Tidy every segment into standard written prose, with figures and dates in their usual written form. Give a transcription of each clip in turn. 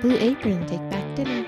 Blue Apron, take back dinner.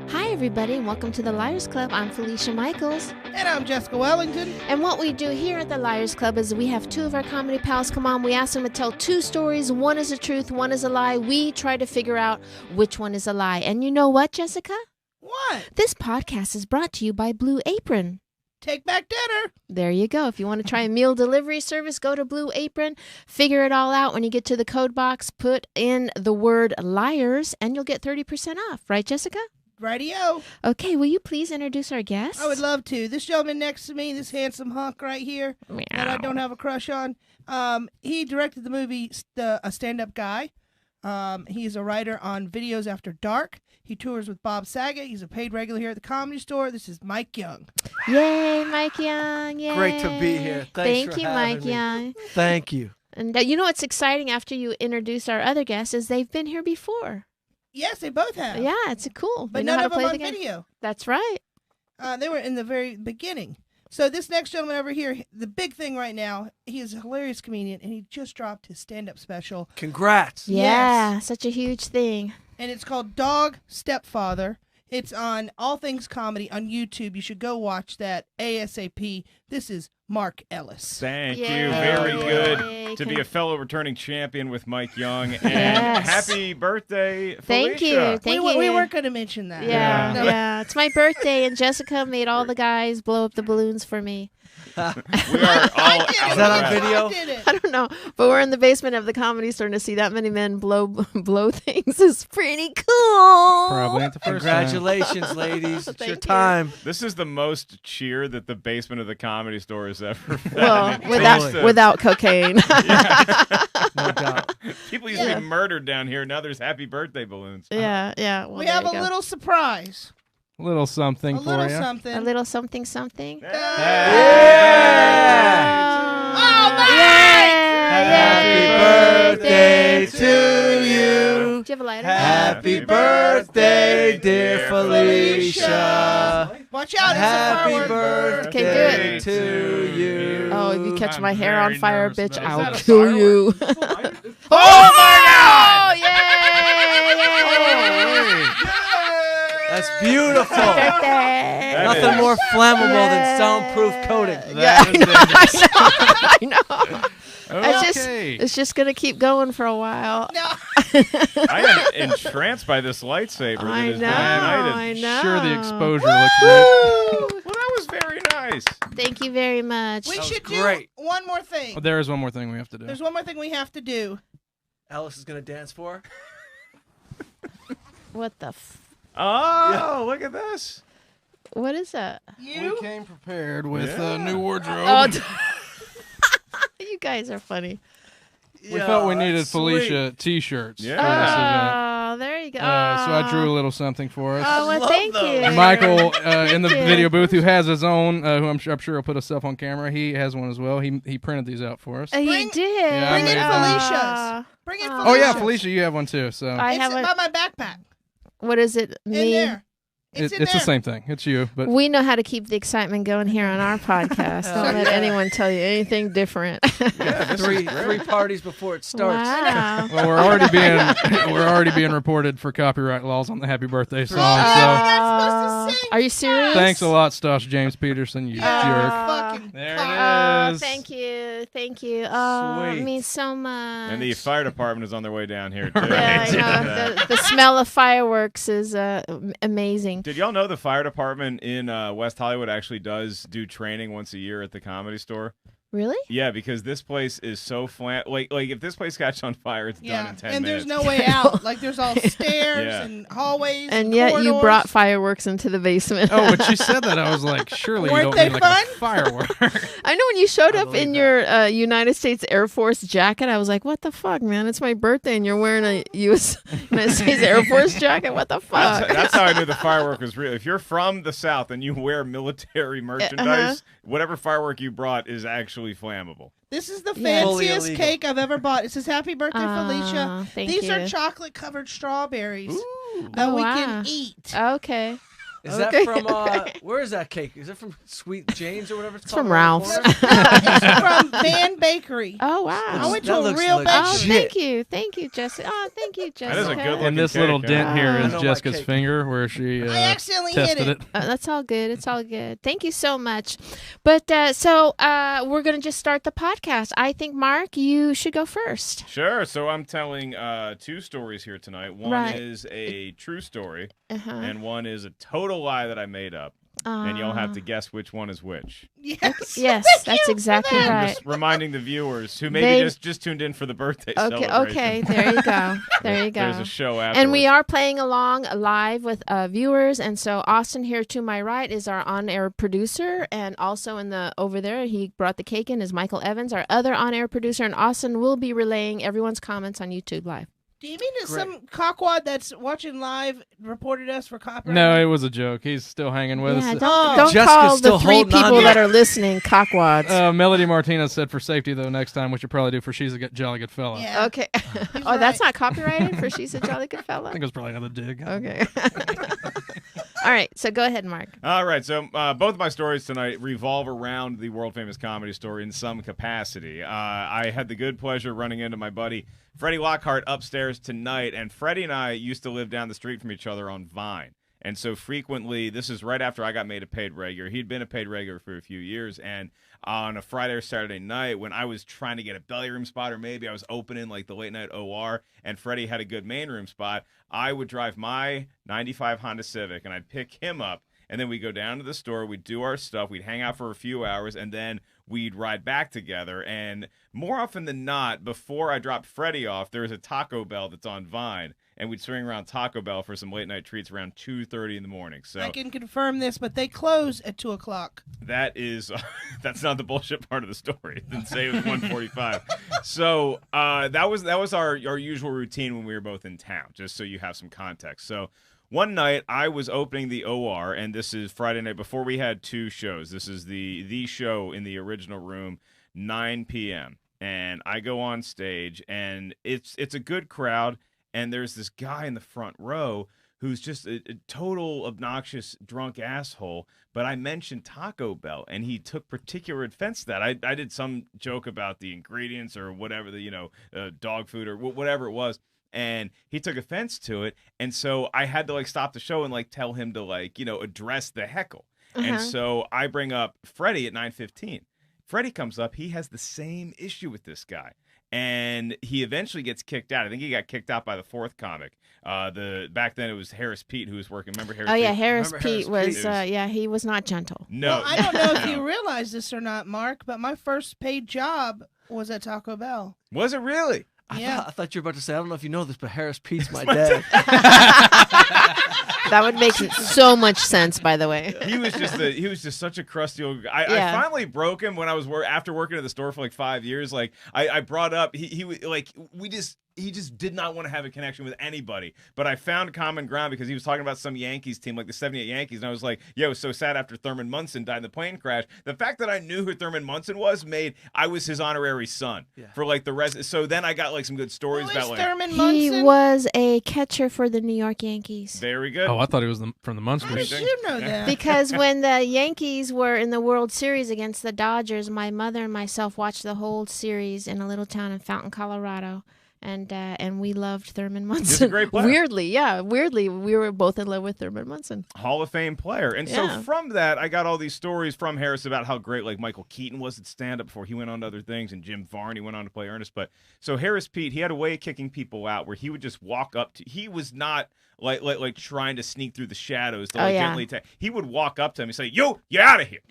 Hi, everybody, and welcome to the Liars Club. I'm Felicia Michaels. And I'm Jessica Wellington. And what we do here at the Liars Club is we have two of our comedy pals come on. We ask them to tell two stories. One is the truth, one is a lie. We try to figure out which one is a lie. And you know what, Jessica? What? This podcast is brought to you by Blue Apron. Take back dinner. There you go. If you want to try a meal delivery service, go to Blue Apron. Figure it all out. When you get to the code box, put in the word liars, and you'll get 30% off. Right, Jessica? Rightio. Okay, will you please introduce our guest? I would love to. This gentleman next to me, this handsome hunk right here Meow. that I don't have a crush on, he directed the movie A Stand-Up Guy. He's a writer on Videos After Dark. He tours with Bob Saget. He's a paid regular here at the Comedy Store. This is Mike Young. Yay, Mike Young. Yay. Great to be here. Thanks Thank you, for Mike having me. Young. Thank you. And you know what's exciting after you introduce our other guests is they've been here before. Yes, they both have. Yeah, it's cool. But They know none how of to them play on the game. video. That's right. They were in the very beginning. So this next gentleman over here, the big thing right now, he is a hilarious comedian, and he just dropped his stand-up special. Congrats. Yeah, such a huge thing. And it's called Dog Stepfather. It's on All Things Comedy on YouTube. You should go watch that ASAP. This is Mark Ellis. Thank Yay. you. Very good Yay. to be a fellow returning champion with Mike Young. And Yes. happy birthday, Thank you. Felicia. Thank we you. weren't going to mention that. Yeah, Yeah. yeah. It's my birthday, and Jessica made all the guys blow up the balloons for me. We are all I did out it. Is that on of breath. video? I did it. I don't know, but we're in the basement of the Comedy Store, and to see that many men blow things is pretty cool. Probably not the first time. Congratulations, ladies. It's Thank your you. time. This is the most cheer that the basement of the Comedy Store has ever had. Well, I mean, without used to- without cocaine. No doubt. People used to Yeah. be murdered down here. Now there's happy birthday balloons. yeah, yeah. Well, We there have you a go. little surprise. A little something A for little you. something. A little something, something. Hey. Oh, Mike! Happy birthday to you. Do you have a lighter? Happy birthday, dear Felicia. Watch out, it's a Happy firework. Okay, birthday do to you. Oh, if you catch I'm my hair on very fire, nervous bitch, about I'll Is that a kill you. firework? Oh my God! Yay! That's beautiful. Birthday! That Nothing is. more flammable Yay. than soundproof coating. Yeah, I know. Okay. It's just gonna keep going for a while. No. I am entranced by this lightsaber that I has know. been I ignited. know. Sure, the exposure looks good. Woo! Well, that was very nice. Thank you very much. We That was should do great. one more thing. Oh, there is one more thing we have to do. There's one more thing we have to do. Alice is going to dance for her. What the? Oh, look at this. What is that? You? We came prepared with Yeah. a new wardrobe. Oh, you guys are funny. We felt we needed that's Felicia T-shirts Yeah. for this event. Oh, there you go. So I drew a little something for us. Oh, well, love thank those. you. Michael in the Thank you. video booth, who has his own, who I'm sure he'll put himself on camera. He has one as well. He printed these out for us. He Bring- did. Yeah, I Bring in made them. Felicia's. Bring in Oh. Felicia's. Oh yeah, Felicia, you have one too. So I It's have by my backpack. What is it? In Me. there. It's in it's the there. same thing. It's you, but We know how to keep the excitement going here on our podcast. Don't let anyone tell you anything different. Yeah, this three is great. parties before it starts. Wow. well, we're already being reported for copyright laws on the Happy Birthday song. Oh, So not supposed to sing. Are you serious? thanks a lot, Stosh James Peterson. You jerk. Fucking There cock. it is. Thank you. Thank you. Oh, it Sweet. means so much. And the fire department is on their way down here, too. Yeah, I know. The smell of fireworks is amazing. Did y'all know the fire department in West Hollywood actually does do training once a year at the Comedy Store? Really? Yeah, because this place is so like if this place catches on fire, it's done Yeah, in 10 and minutes. there's no way out. Like there's all stairs Yeah. and hallways. And yet you corridors. brought fireworks into the basement. Oh, when she said that, I was like, surely you Weren't don't they need like fun? a firework. I know when you showed up believe in that. your United States Air Force jacket, I was like, what the fuck, man? It's my birthday and you're wearing a United States Air Force jacket? What the fuck? That's how I knew the firework was real. If you're from the South and you wear military merchandise, whatever firework you brought is actually flammable. This is the Yeah. Fully fanciest illegal. cake I've ever bought. It says "Happy Birthday, Felicia." Thank These you. are chocolate-covered strawberries Ooh. that Oh, we wow. can eat. Okay. Is that Okay. from, where is that cake? Is it from Sweet Jane's or whatever it's It's called? from around the Ralph's. corner? It's from Van Bakery. Oh, wow. I went to That a looks real like bakery. Oh, shit. thank you, Jessica. Oh, thank you, Jessica. That is a good looking And this cake, little huh? dent here I is know my Jessica's cake. finger where she I accidentally hit tested it. it. That's all good. It's all good. Thank you so much. But so we're going to just start the podcast. I think, Mark, you should go first. Sure. So I'm telling 2 stories here tonight. One Right. is a true story, Uh-huh. and one is a total lie that I made up. And you'll have to guess which one is which. Yes. Yes, Thank that's you exactly for that. right. Just reminding the viewers who They- maybe just tuned in for the birthday Okay, celebration. okay. There you go. There you go. There's a show afterwards. And we are playing along live with viewers, and so Austin here to my right is our on-air producer, and also over there he brought the cake in is Michael Evans, our other on-air producer, and Austin will be relaying everyone's comments on YouTube Live. Do you mean that Great. some cockwad that's watching live reported us for copyright? No, it was a joke. He's still hanging with Yeah, us. don't Jessica's call the still 3 holding on people to that it. are listening cockwads. Melody Martinez said for safety, though, next time, we should probably do for She's a Jolly Good Fella. Yeah. Okay. He's Oh, that's right. not copyrighted for She's a Jolly Good I Fella? think it was probably another dig. Okay. All right, so go ahead, Mark. All right, so both of my stories tonight revolve around the world-famous Comedy Store in some capacity. I had the good pleasure of running into my buddy Freddie Lockhart upstairs tonight, and Freddie and I used to live down the street from each other on Vine. And so frequently, this is right after I got made a paid regular. He'd been a paid regular for a few years, and on a Friday or Saturday night when I was trying to get a belly room spot, or maybe I was opening like the late night OR, and Freddie had a good main room spot, I would drive my 95 Honda Civic, and I'd pick him up, and then we'd go down to the store, we'd do our stuff, we'd hang out for a few hours, and then we'd ride back together. And more often than not, before I dropped Freddie off, there was a Taco Bell that's on Vine, and we'd swing around Taco Bell for some late night treats around 2:30 in the morning. So I can confirm this, but they close at 2:00. that is that's not the bullshit part of the story. It didn't say it was 1:45. So that was our usual routine when we were both in town, just so you have some context. So one night I was opening the OR, and this is Friday night before we had 2 shows. This is the show in the original room, 9 p.m. And I go on stage, and it's a good crowd, and there's this guy in the front row who's just a total obnoxious drunk asshole. But I mentioned Taco Bell, and he took particular offense to that. I did some joke about the ingredients or whatever, dog food or whatever it was. And he took offense to it, and so I had to stop the show and tell him to address the heckle. And so I bring up Freddie at 9:15. Freddie comes up, he has the same issue with this guy, and he eventually gets kicked out. I think he got kicked out by the 4th comic. Back then it was Harris Pete who was working. Remember Harris? Oh, yeah, Pete? Harris Remember Pete Harris was, Pete? he was not gentle. No, Well, I don't know if no. you realize this or not, Mark, but my first paid job was at Taco Bell. Was it really? Yeah. I thought you were about to say, I don't know if you know this, but Harris Pete's my dad. That would make so much sense, by the way. He was just such a crusty old guy. Yeah. I finally broke him when I was after working at the store for 5 years. I brought up he just did not want to have a connection with anybody. But I found common ground because he was talking about some Yankees team, like the 78 Yankees, and I was like, yo, it was so sad after Thurman Munson died in the plane crash. The fact that I knew who Thurman Munson was made I was his honorary son for the rest. So then I got some good stories Who is about Thurman He Munson? was a catcher for the New York Yankees. Very good. Oh, I thought he was from the I Munsters. should know that. Because when the Yankees were in the World Series against the Dodgers, my mother and myself watched the whole series in a little town in Fountain, Colorado. And we loved Thurman Munson. He's a great player. Weirdly, we were both in love with Thurman Munson. Hall of Fame player. And Yeah. so from that, I got all these stories from Harris about how great Michael Keaton was at stand-up before he went on to other things, and Jim Varney went on to play Ernest. But so Harris Pete, he had a way of kicking people out where he would just walk up to, he was not like trying to sneak through the shadows to gently attack. He would walk up to him and say, "Yo, you're out of here."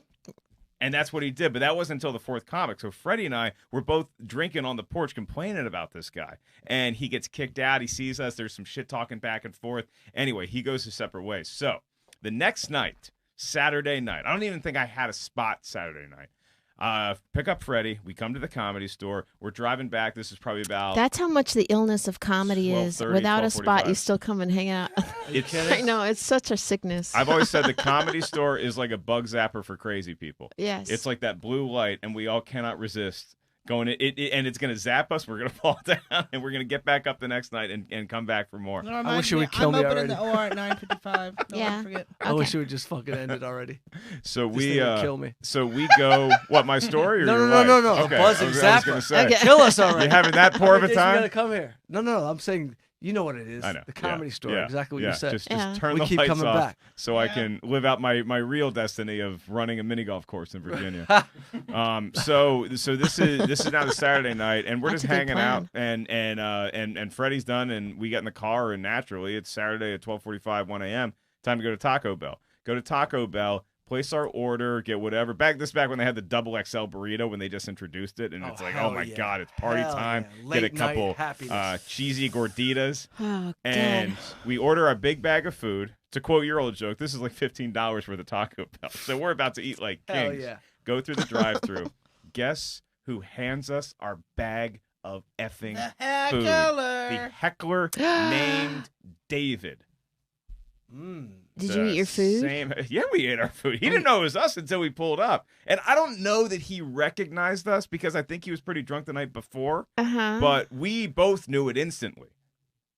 And that's what he did. But that wasn't until the 4th comic. So Freddie and I were both drinking on the porch complaining about this guy. And he gets kicked out. He sees us. There's some shit talking back and forth. Anyway, he goes his separate ways. So the next night, Saturday night, I don't even think I had a spot Saturday night. Pick up Freddie. We come to the Comedy Store. We're driving back. This is probably about... That's how much the illness of comedy is. 12:30, Without a spot, 12:45. you still come and hang out. It's, I know, it's such a sickness. I've always said the Comedy Store is like a bug zapper for crazy people. Yes. It's like that blue light, and we all cannot resist going and it's going to zap us. We're going to fall down, and we're going to get back up the next night and come back for more. I wish it would kill me I'm opening already. the OR at 9:55. Don't Yeah. forget. I wish it would just fucking end it already. So This we thing would kill me. So we go. What, my story or No, your no, life? no, no. Okay, Buzzing I was zapper. going to say. Okay. Kill us already. You having that poor of a You time? gotta come here. No. I'm saying you know what it is. I know. The comedy store. Yeah. Exactly what yeah. you said. Just Yeah. turn We the keep lights coming off back. so I Yeah. can live out my real destiny of running a mini golf course in Virginia. So this is now the Saturday night, and we're That's just a good hanging out, plan. and Freddie's done, and we get in the car, and naturally it's Saturday at 12:45, 1 a.m. Time to go to Taco Bell. Go to Taco Bell. Place our order, get whatever. Back when they had the double XL burrito when they just introduced it, and it's like, oh hell my yeah. God, it's party Hell time. yeah. Get a Late night couple happiness. cheesy gorditas, Oh, and God. we order a big bag of food. To quote your old joke, this is like $15 for the Taco Bell. So we're about to eat like Hell kings. yeah. Go through the drive-through. Guess who hands us our bag of effing The food? The heckler. heckler named David. Did you eat your food? Yeah, we ate our food. He didn't know it was us until we pulled up. And I don't know that he recognized us because I think he was pretty drunk the night before. Uh-huh. But we both knew it instantly.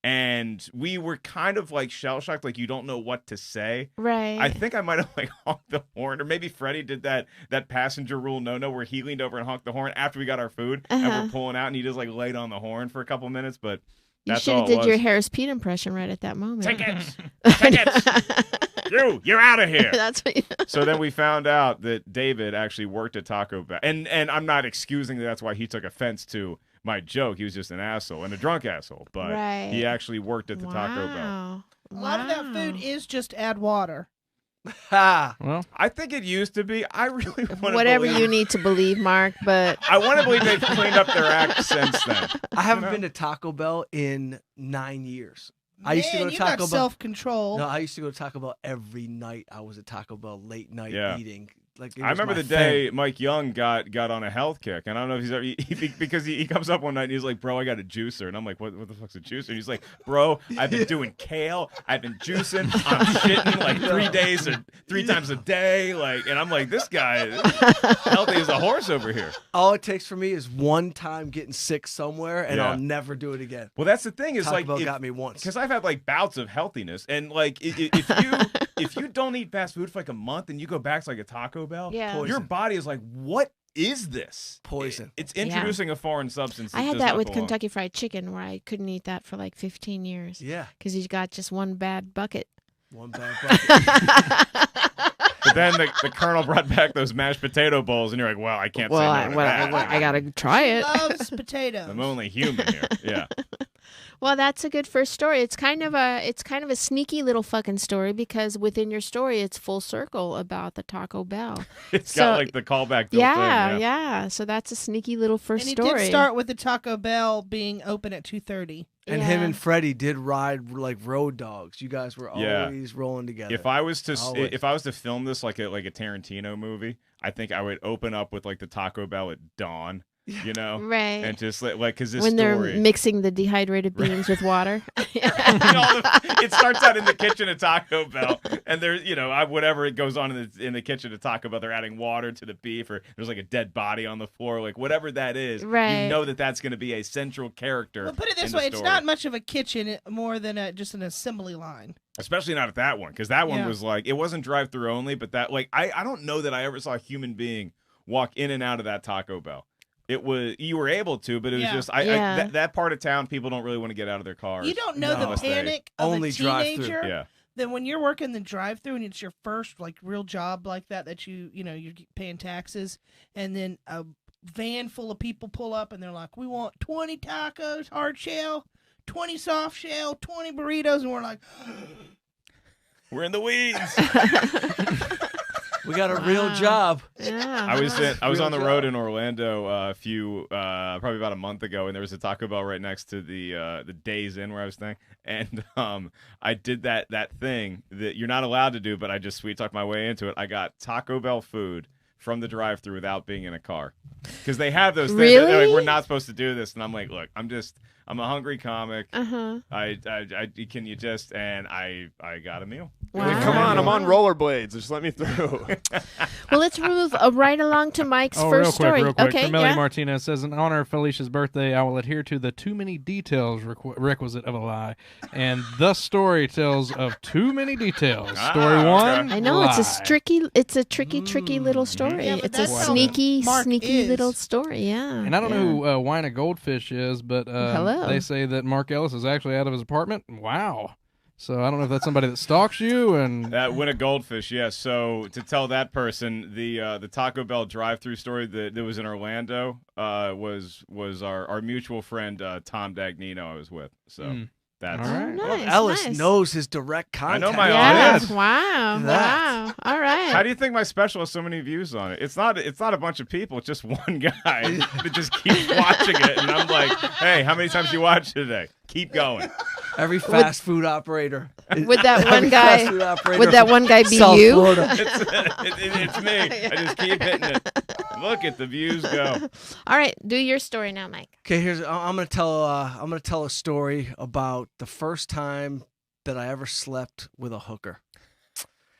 And we were kind of like shell-shocked, like you don't know what to say. Right. I think I might have like honked the horn, or maybe Freddie did that passenger rule no where he leaned over and honked the horn after we got our food and Uh-huh. we're pulling out, and he just like laid on the horn for a couple minutes. But You that's should all have it did was. your Harris Pete impression right at that moment. Tickets, tickets. You're out of here. That's what you... So then we found out that David actually worked at Taco Bell, and I'm not excusing that's why he took offense to my joke. He was just an asshole and a drunk asshole, but Right. he actually worked at the Taco Bell. Wow. A lot of that food is just add water. Ha! Well, I think it used to be. I really want to Whatever believe, you need to believe, Mark, but I want to believe they've cleaned up their act since then. I haven't been to Taco Bell in 9 years. I used to go to you Taco got Bell. self-control. No, I used to go to Taco Bell every night. I was at Taco Bell late night Yeah. eating. Like it I was remember my the day thing. Mike Young got on a health kick, and I don't know if he's ever because he comes up one night and he's like, "Bro, I got a juicer," and I'm like, "What the fuck's a juicer?" And he's like, "Bro, I've been doing kale, I've been juicing, I'm shitting like 3 times a day, like," and I'm like, "This guy is healthy as a horse over here." All it takes for me is one time getting sick somewhere, and Yeah. I'll never do it again. Well, that's the thing is Taco like Bell got me once. because I've had like bouts of healthiness, and like if you don't eat fast food for like a month and you go back to like a Taco Bell, yeah. Poison. your body is like, what is this? Poison. It's introducing a foreign substance. I had does that not with belong. Kentucky Fried Chicken where I couldn't eat that for like 15 years Yeah, because you got just one bad bucket. one bad bucket. But then the Colonel brought back those mashed potato bowls, and you're like, well, I can't Well, say no to that. I gotta try it. Loves potatoes. I'm only human here. Yeah. Well, that's a good first story. It's kind of a sneaky little fucking story because within your story, it's full circle about the Taco Bell. It's So- got like the callback built Yeah, in. yeah. So that's a sneaky little first And it story. did start with the Taco Bell being open at 2:30. And Yeah. him and Freddie did ride like road dogs. You guys were Yeah. always rolling together. If I was to Always. if I was to film this like a Tarantino movie, I think I would open up with like the Taco Bell at dawn, you know, Right. and just like because this when story. they're mixing the dehydrated beans with water. It starts out in the kitchen at Taco Bell, and there's whatever it goes on in the kitchen at Taco Bell, they're adding water to the beef, or there's like a dead body on the floor, like whatever that is. Right. You know that's going to be a central character. Well, put it this in the way: it's story. not much of a kitchen, more than just an assembly line. Especially not at that one, because that one Yeah. was like it wasn't drive-through only, but that like I don't know that I ever saw a human being walk in and out of that Taco Bell. It was you were able to, but it was Yeah. just Yeah. that part of town people don't really want to get out of their cars. You don't know the unless they- panic of Only a drive-through. teenager. Yeah. Then when you're working the drive-through and it's your first like real job like that you're paying taxes, and then a van full of people pull up and they're like, "We want 20 tacos, hard shell, 20 soft shell, 20 burritos," and we're like, We're in the weeds. we got a real Wow. job. Yeah. I was Real on the job. road in Orlando probably about a month ago, and there was a Taco Bell right next to the Days Inn where I was staying, and I did that thing that you're not allowed to do, but I just sweet talked my way into it. I got Taco Bell food from the drive-thru without being in a car, because they have those things. They're like, Really? we're not supposed to do this, and I'm like, look, I'm a hungry comic. Uh-huh. I can you just, and I got a meal. Wow. Come on, I'm on rollerblades. Just let me through. Well, let's move right along to Mike's Oh, first story. real quick. Okay, From Melly yeah. Martinez says, in honor of Felicia's birthday, I will adhere to the too many details requisite of a lie. And the story tells of too many details. Story okay. one, I know lie. it's a tricky little story. Yeah, but It's a that's how sneaky Mark is. little story. Yeah. And I don't yeah. know who Wine a Goldfish is, but Hello. they say that Mark Ellis is actually out of his apartment. Wow. So I don't know if that's somebody that stalks you. And Win a Goldfish, yes. So to tell that person, the Taco Bell drive-through story that was in Orlando was our mutual friend Tom Dagnino I was with. So that's All right. Nice, Ellis nice. knows his direct contact. know my Yeah. audience. Wow. That. Wow. All right. How do you think my special has so many views on it? It's not a bunch of people. It's just one guy that just keeps watching it, and I'm like, hey, how many times you watch today? Keep going. Every fast food operator. Would that Every one fast guy? food operator Would that from one guy be South you? Florida. It's me. I just keep hitting it. Look at the views go. All right. Do your story now, Mike. Okay, I'm gonna tell a story about the first time that I ever slept with a hooker.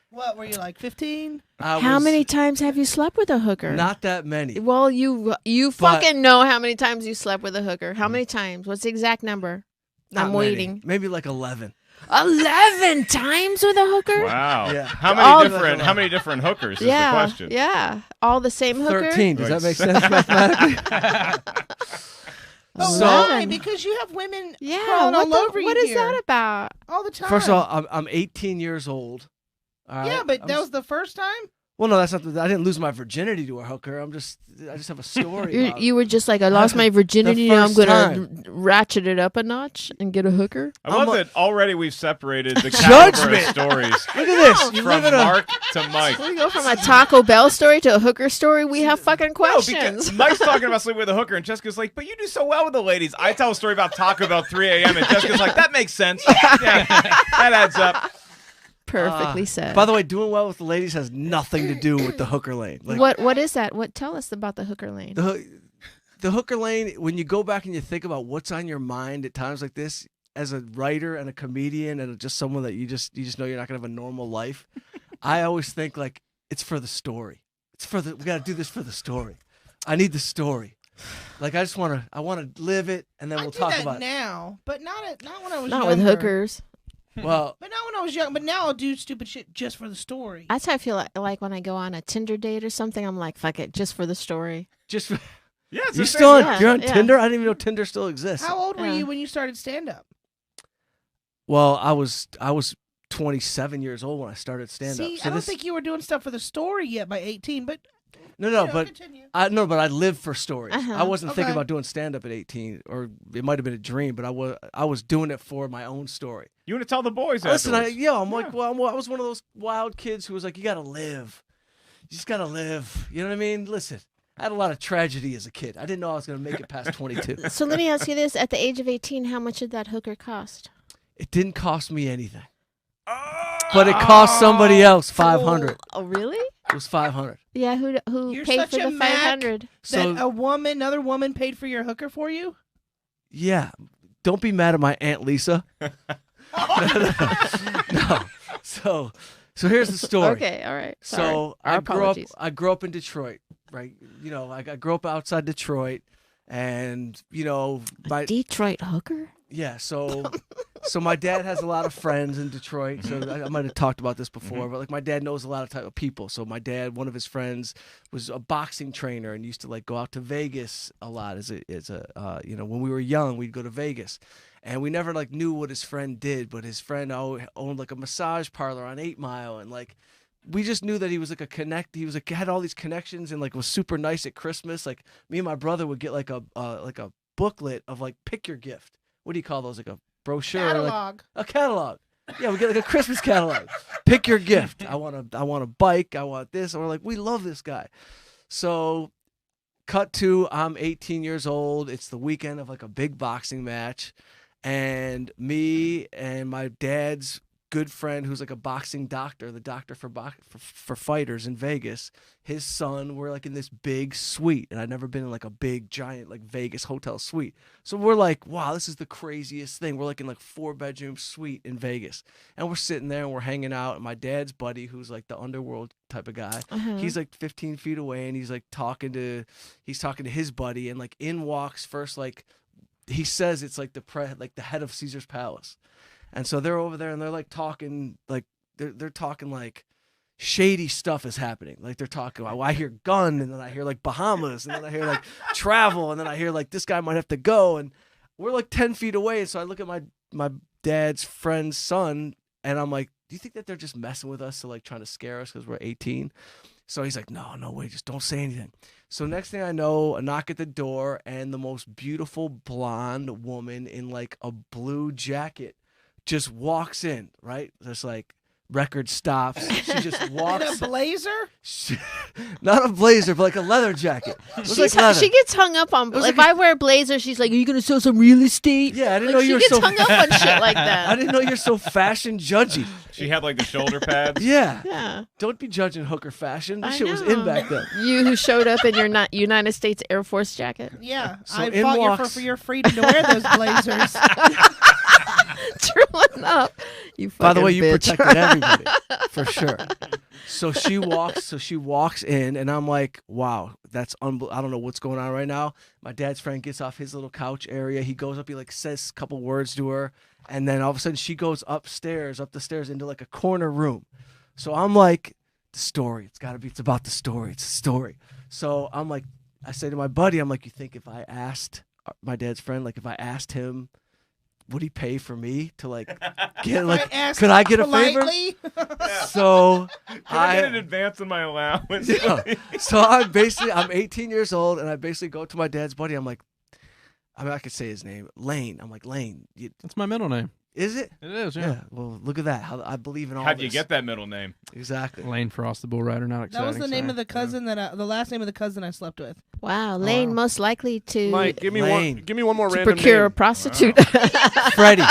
What were you like, 15? How many times have you slept with a hooker? Not that many. Well, you But- fucking know how many times you slept with a hooker. How many times? What's the exact number? Not I'm many. waiting. Maybe like 11. 11 times with a hooker? Wow. Yeah. How All- many different hookers is Yeah. the question? Yeah. All the same hooker? 13. Does that make sense mathematically? But So- why? Because you have women Yeah. crawling all What over you What is here that about? all the time. First of all, I'm 18 years old. All right? yeah, but I'm that s- was the first time? Well, no, that's not. I didn't lose my virginity to a hooker. I just have a story. about it. You were just like, I lost my virginity. Now I'm first going to ratchet it up a notch and get a hooker. I love I'm a- that already we've separated the caliber of stories Look at this. You from live in a. Mark to Mike. We go from a Taco Bell story to a hooker story. We have fucking No, questions. because Mike's talking about sleeping with a hooker, and Jessica's like, but you do so well with the ladies. I tell a story about Taco Bell 3 a.m., and Jessica's like, that makes sense. Yeah, that adds up. Perfectly said. By the way, doing well with the ladies has nothing to do with the hooker lane. Like, What is that? Tell us about the hooker lane. the hooker lane, when you go back and you think about what's on your mind at times like this, as a writer and a comedian and just someone that you just know you're not gonna have a normal life, I always think like it's for the story. We gotta do this for the story. I need the story. Like I wanna live it, and then I we'll do talk that about it. now, but not when I was Not younger. with hookers. Well, But not when I was young. But now I'll do stupid shit just for the story. That's how I feel like when I go on a Tinder date or something. I'm like, fuck it, just for the story. just Yeah, it's you the still same. Yeah, you're on yeah. Tinder? I didn't even know Tinder still exists. How old were Yeah. you when you started stand up? Well, I was 27 years old when I started stand up. See, I don't think you were doing stuff for the story yet by 18. But No, you know, but continue. I lived for stories. Uh-huh. I wasn't thinking Okay. about doing stand up at 18, or it might have been a dream, but I was doing it for my own story. You want to tell the boys Listen, afterwards. I'm like, well, I was one of those wild kids who was like, you got to live. You just got to live. You know what I mean? Listen, I had a lot of tragedy as a kid. I didn't know I was going to make it past 22. So let me ask you this: at the age of 18, how much did that hooker cost? It didn't cost me anything. But it cost somebody else 500. Oh, really? It was 500. Yeah. Who You're paid such for a the Mac. 500? So That another woman paid for your hooker for you? yeah, don't be mad at my Aunt Lisa. No. So here's the story. Okay. All right. Sorry. So Our apologies. I grew up in Detroit, right? You know, I grew up outside Detroit, and you know, my Detroit hooker. yeah. So my dad has a lot of friends in Detroit. So I might have talked about this before, but like my dad knows a lot of type of people. So my dad, one of his friends, was a boxing trainer and used to like go out to Vegas a lot. As a you know, when we were young, we'd go to Vegas. And we never like knew what his friend did, but his friend owned like a massage parlor on 8 Mile, and like we just knew that he was like a connect. He was like had all these connections and like was super nice at Christmas. Like me and my brother would get like a booklet of like pick your gift. What do you call those? Like a brochure, like Catalog. a catalog. Yeah, we get like a Christmas catalog. Pick your gift. I want a bike. I want this. And we're like, we love this guy. So cut to I'm 18 years old. It's the weekend of like a big boxing match. And me and my dad's good friend who's like a boxing doctor, the doctor for fighters in Vegas. His son, we're like in this big suite, and I'd never been in like a big giant like Vegas hotel suite. So we're like, wow, this is the craziest thing. We're like in like 4-bedroom suite in Vegas, and we're sitting there and we're hanging out. And my dad's buddy, who's like the underworld type of guy, he's like 15 feet away, and he's talking to his buddy, and like in walks first, like he says it's like the head of Caesar's Palace. And so they're over there and they're like talking, like they're talking like shady stuff is happening. Like they're talking, well, I hear gun, and then I hear like Bahamas, and then I hear like travel, and then I hear like this guy might have to go. And we're like 10 feet away. So I look at my dad's friend's son, and I'm like, do you think that they're just messing with us to like trying to scare us because we're 18? So he's like, no, wait, just don't say anything. So next thing I know, a knock at the door, and the most beautiful blonde woman in like a blue jacket just walks in, right? Just like record stops. She just walks. In a blazer? Not a blazer, but like a leather jacket. She gets hung up on. If I wear a blazer, she's like, "Are you gonna sell some real estate?" Yeah, I didn't know you were so. She gets hung up on shit like that. I didn't know you're so fashion judgy. She had like the shoulder pads. Yeah. Don't be judging hooker fashion. This shit was in back then. You who showed up in your United States Air Force jacket. Yeah, So I fought for your freedom to wear those blazers. True enough. By the way, you bitch. protected everybody for sure. So she walks in, and I'm like, wow, that's I don't know what's going on right now. My dad's friend gets off his little couch area. He goes up, he like says a couple words to her, and then all of a sudden she goes up the stairs into like a corner room. So I'm like, the story. It's about the story. It's a story. So I'm like, I say to my buddy, I'm like, you think if I asked my dad's friend, like if I asked him, would he pay for me to like get like? Could I get a favor? So Can I get an advance on my allowance? Yeah. So I'm 18 years old, and I basically go to my dad's buddy. I'm like, I could say his name, Lane. I'm like, Lane. That's my middle name. Is it? It is, yeah. Well, look at that. How I believe in all How'd this. you get that middle name? Exactly. Lane Frost, the bull rider, not exciting. That was the name sorry. of the cousin the last name of the cousin I slept with. Wow, Lane most likely to Mike, give me one more to random procure name. a prostitute. Freddie.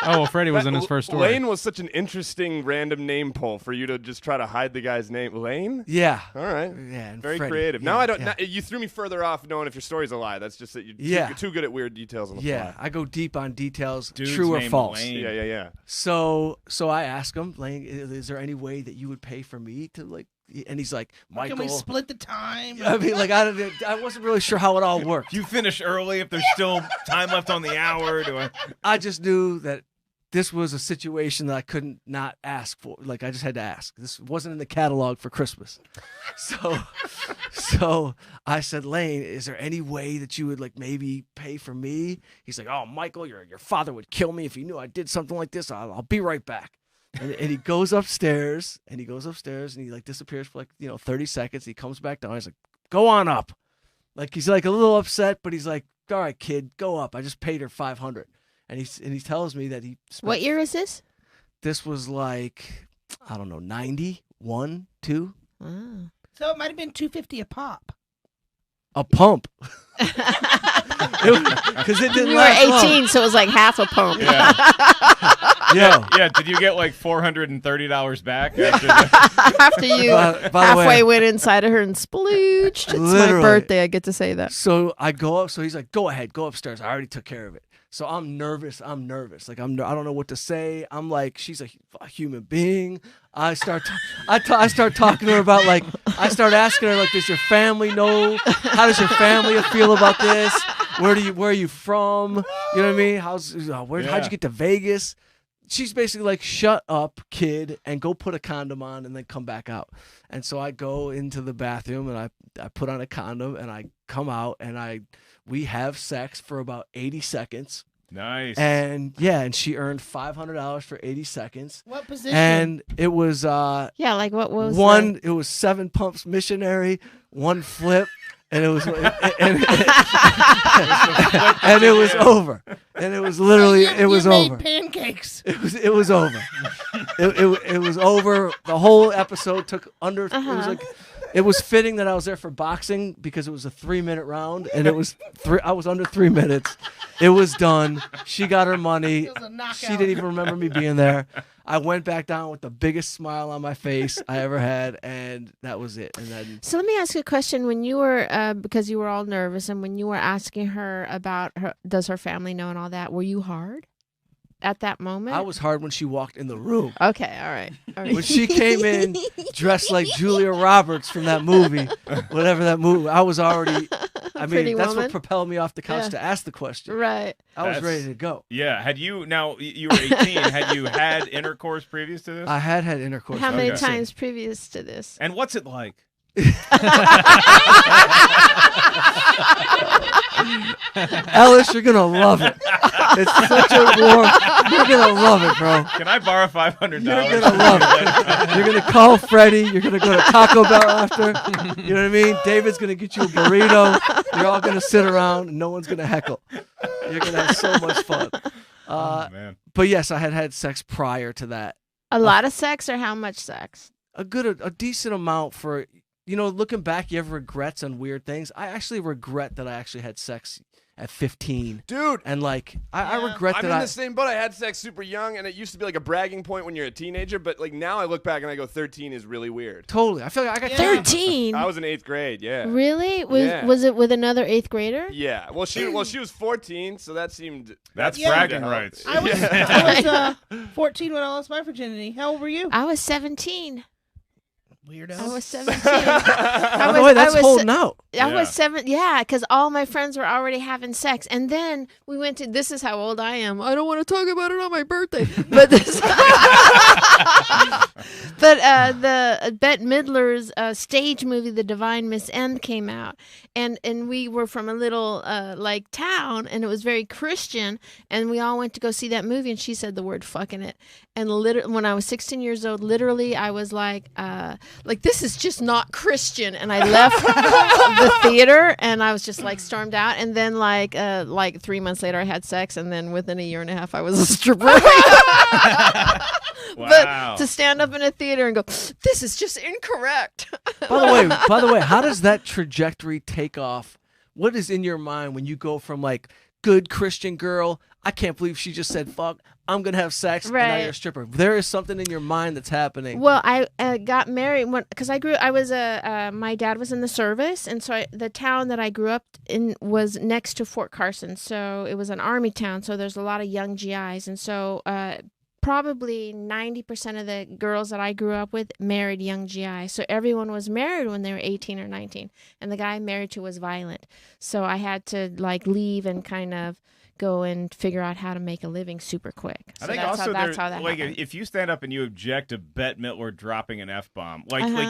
Oh, well, Freddie was in his first story. Lane was such an interesting random name pull for you to just try to hide the guy's name. Lane? Yeah. All right. Yeah. And Very Freddie. creative. Yeah, Now I don't. yeah. Now, you threw me further off knowing if your story's a lie. That's just that you're too good at weird details on the Yeah, fly. I go deep on details, Dude's true or named false. Lane. Yeah. So I ask him, Lane, is there any way that you would pay for me to like? And he's like, Michael. Can we split the time? I mean, like I wasn't really sure how it all worked. You finish early if there's still time left on the hour. I just knew that this was a situation that I couldn't not ask for. Like I just had to ask. This wasn't in the catalog for Christmas. So I said, Lane, is there any way that you would like maybe pay for me? He's like, oh, Michael, your father would kill me if he knew I did something like this. I'll be right back. And he goes upstairs and he like disappears for like 30 seconds. He comes back down. He's like, go on up. Like he's like a little upset, but he's like, all right, kid, go up. I just paid her $500. And he tells me that he spent, What year is this? This was like, I don't know, 91, 2. Wow. So it might have been $250 a pop. A pump. Because it didn't You were last 18, so it was like half a pump. Yeah. Yeah. Yeah. Did you get like $430 back After you By the halfway way, went inside of her and splooched. It's Literally. my birthday. I get to say that. so I go up. So he's like, go ahead, go upstairs. I already took care of it. So I'm nervous. Like I don't know what to say. I'm like, she's a human being. I start talking to her about like, I start asking her like, does your family know? How does your family feel about this? Where are you from? You know what I mean? How'd you get to Vegas? She's basically like, shut up, kid, and go put a condom on and then come back out. And so I go into the bathroom and I put on a condom and I come out and we have sex for about 80 seconds. Nice. And yeah, and she earned $500 for 80 seconds. What position? And it was Yeah, like what was one. It was 7 pumps missionary, 1 flip, and it was and it was over. And it was literally you over. made pancakes. It was over. It was over. The whole episode took under. It was like It was fitting that I was there for boxing because it was a 3-minute round, and it was I was under 3 minutes. It was done. She got her money. It was a knockout. She didn't even remember me being there. I went back down with the biggest smile on my face I ever had, and that was it. And then, So let me ask you a question. When you were, because you were all nervous, and when you were asking her about her, does her family know and all that, were you hard at that moment? I was hard when she walked in the room. Okay, all right. When she came in dressed like Julia Roberts from that movie, whatever that movie, I was already, I mean, Pretty that's Woman? what propelled me off the couch Yeah. to ask the question. Right. I was That's- ready to go. Yeah. Had you now you were 18? Had you had intercourse previous to this? I had intercourse. How many Okay. times previous to this? And what's it like? Ellis, you're gonna love it. It's such a warm. You're gonna love it, bro. Can I borrow $500? You're gonna love it. You're gonna call Freddie. You're gonna go to Taco Bell after. You know what I mean? David's gonna get you a burrito. You're all gonna sit around and no one's gonna heckle. You're gonna have so much fun. Oh, man. But yes, I had sex prior to that. A lot of sex or how much sex? A decent amount for, looking back, you have regrets on weird things. I actually regret that I actually had sex at 15. Dude, And I Yeah. regret I'm that in the same boat. I had sex super young, and it used to be like a bragging point when you're a teenager. But like now, I look back and I go, 13 is really weird. totally. I feel like I got Yeah. 13? I was in 8th grade. Yeah. Really? Yeah. Was it with another 8th grader? Yeah. Well, she was 14, so that seemed. That's Yeah. bragging rights. I was 14 when I lost my virginity. How old were you? I was 17. Weirdo. I was 17. By the way, that's holding out. I Yeah. was 7. Yeah, because all my friends were already having sex, and then we went to. This is how old I am. I don't want to talk about it on my birthday, but this. But the Bette Midler's stage movie, The Divine Miss End, came out, and we were from a little town, and it was very Christian, and we all went to go see that movie, and she said the word "fuck" in it, and when I was 16 years old, literally I was like this is just not Christian, and I left the theater, and I was just stormed out, and then 3 months later I had sex, and then within a year and a half I was a stripper. Wow. But to stand up in a theater and go, this is just incorrect. By the way, how does that trajectory take off? What is in your mind when you go from good Christian girl, I can't believe she just said fuck, I'm gonna have sex, and now Right. you're a stripper. There is something in your mind that's happening. Well, I got married because my dad was in the service, and so the town that I grew up in was next to Fort Carson, so it was an army town, so there's a lot of young GIs, and so probably 90% of the girls that I grew up with married young GIs, so everyone was married when they were 18 or 19, and the guy I married to was violent, so I had to leave and kind of go and figure out how to make a living super quick. So I think that's also how that happened. if you stand up and you object to Bette Midler dropping an F-bomb,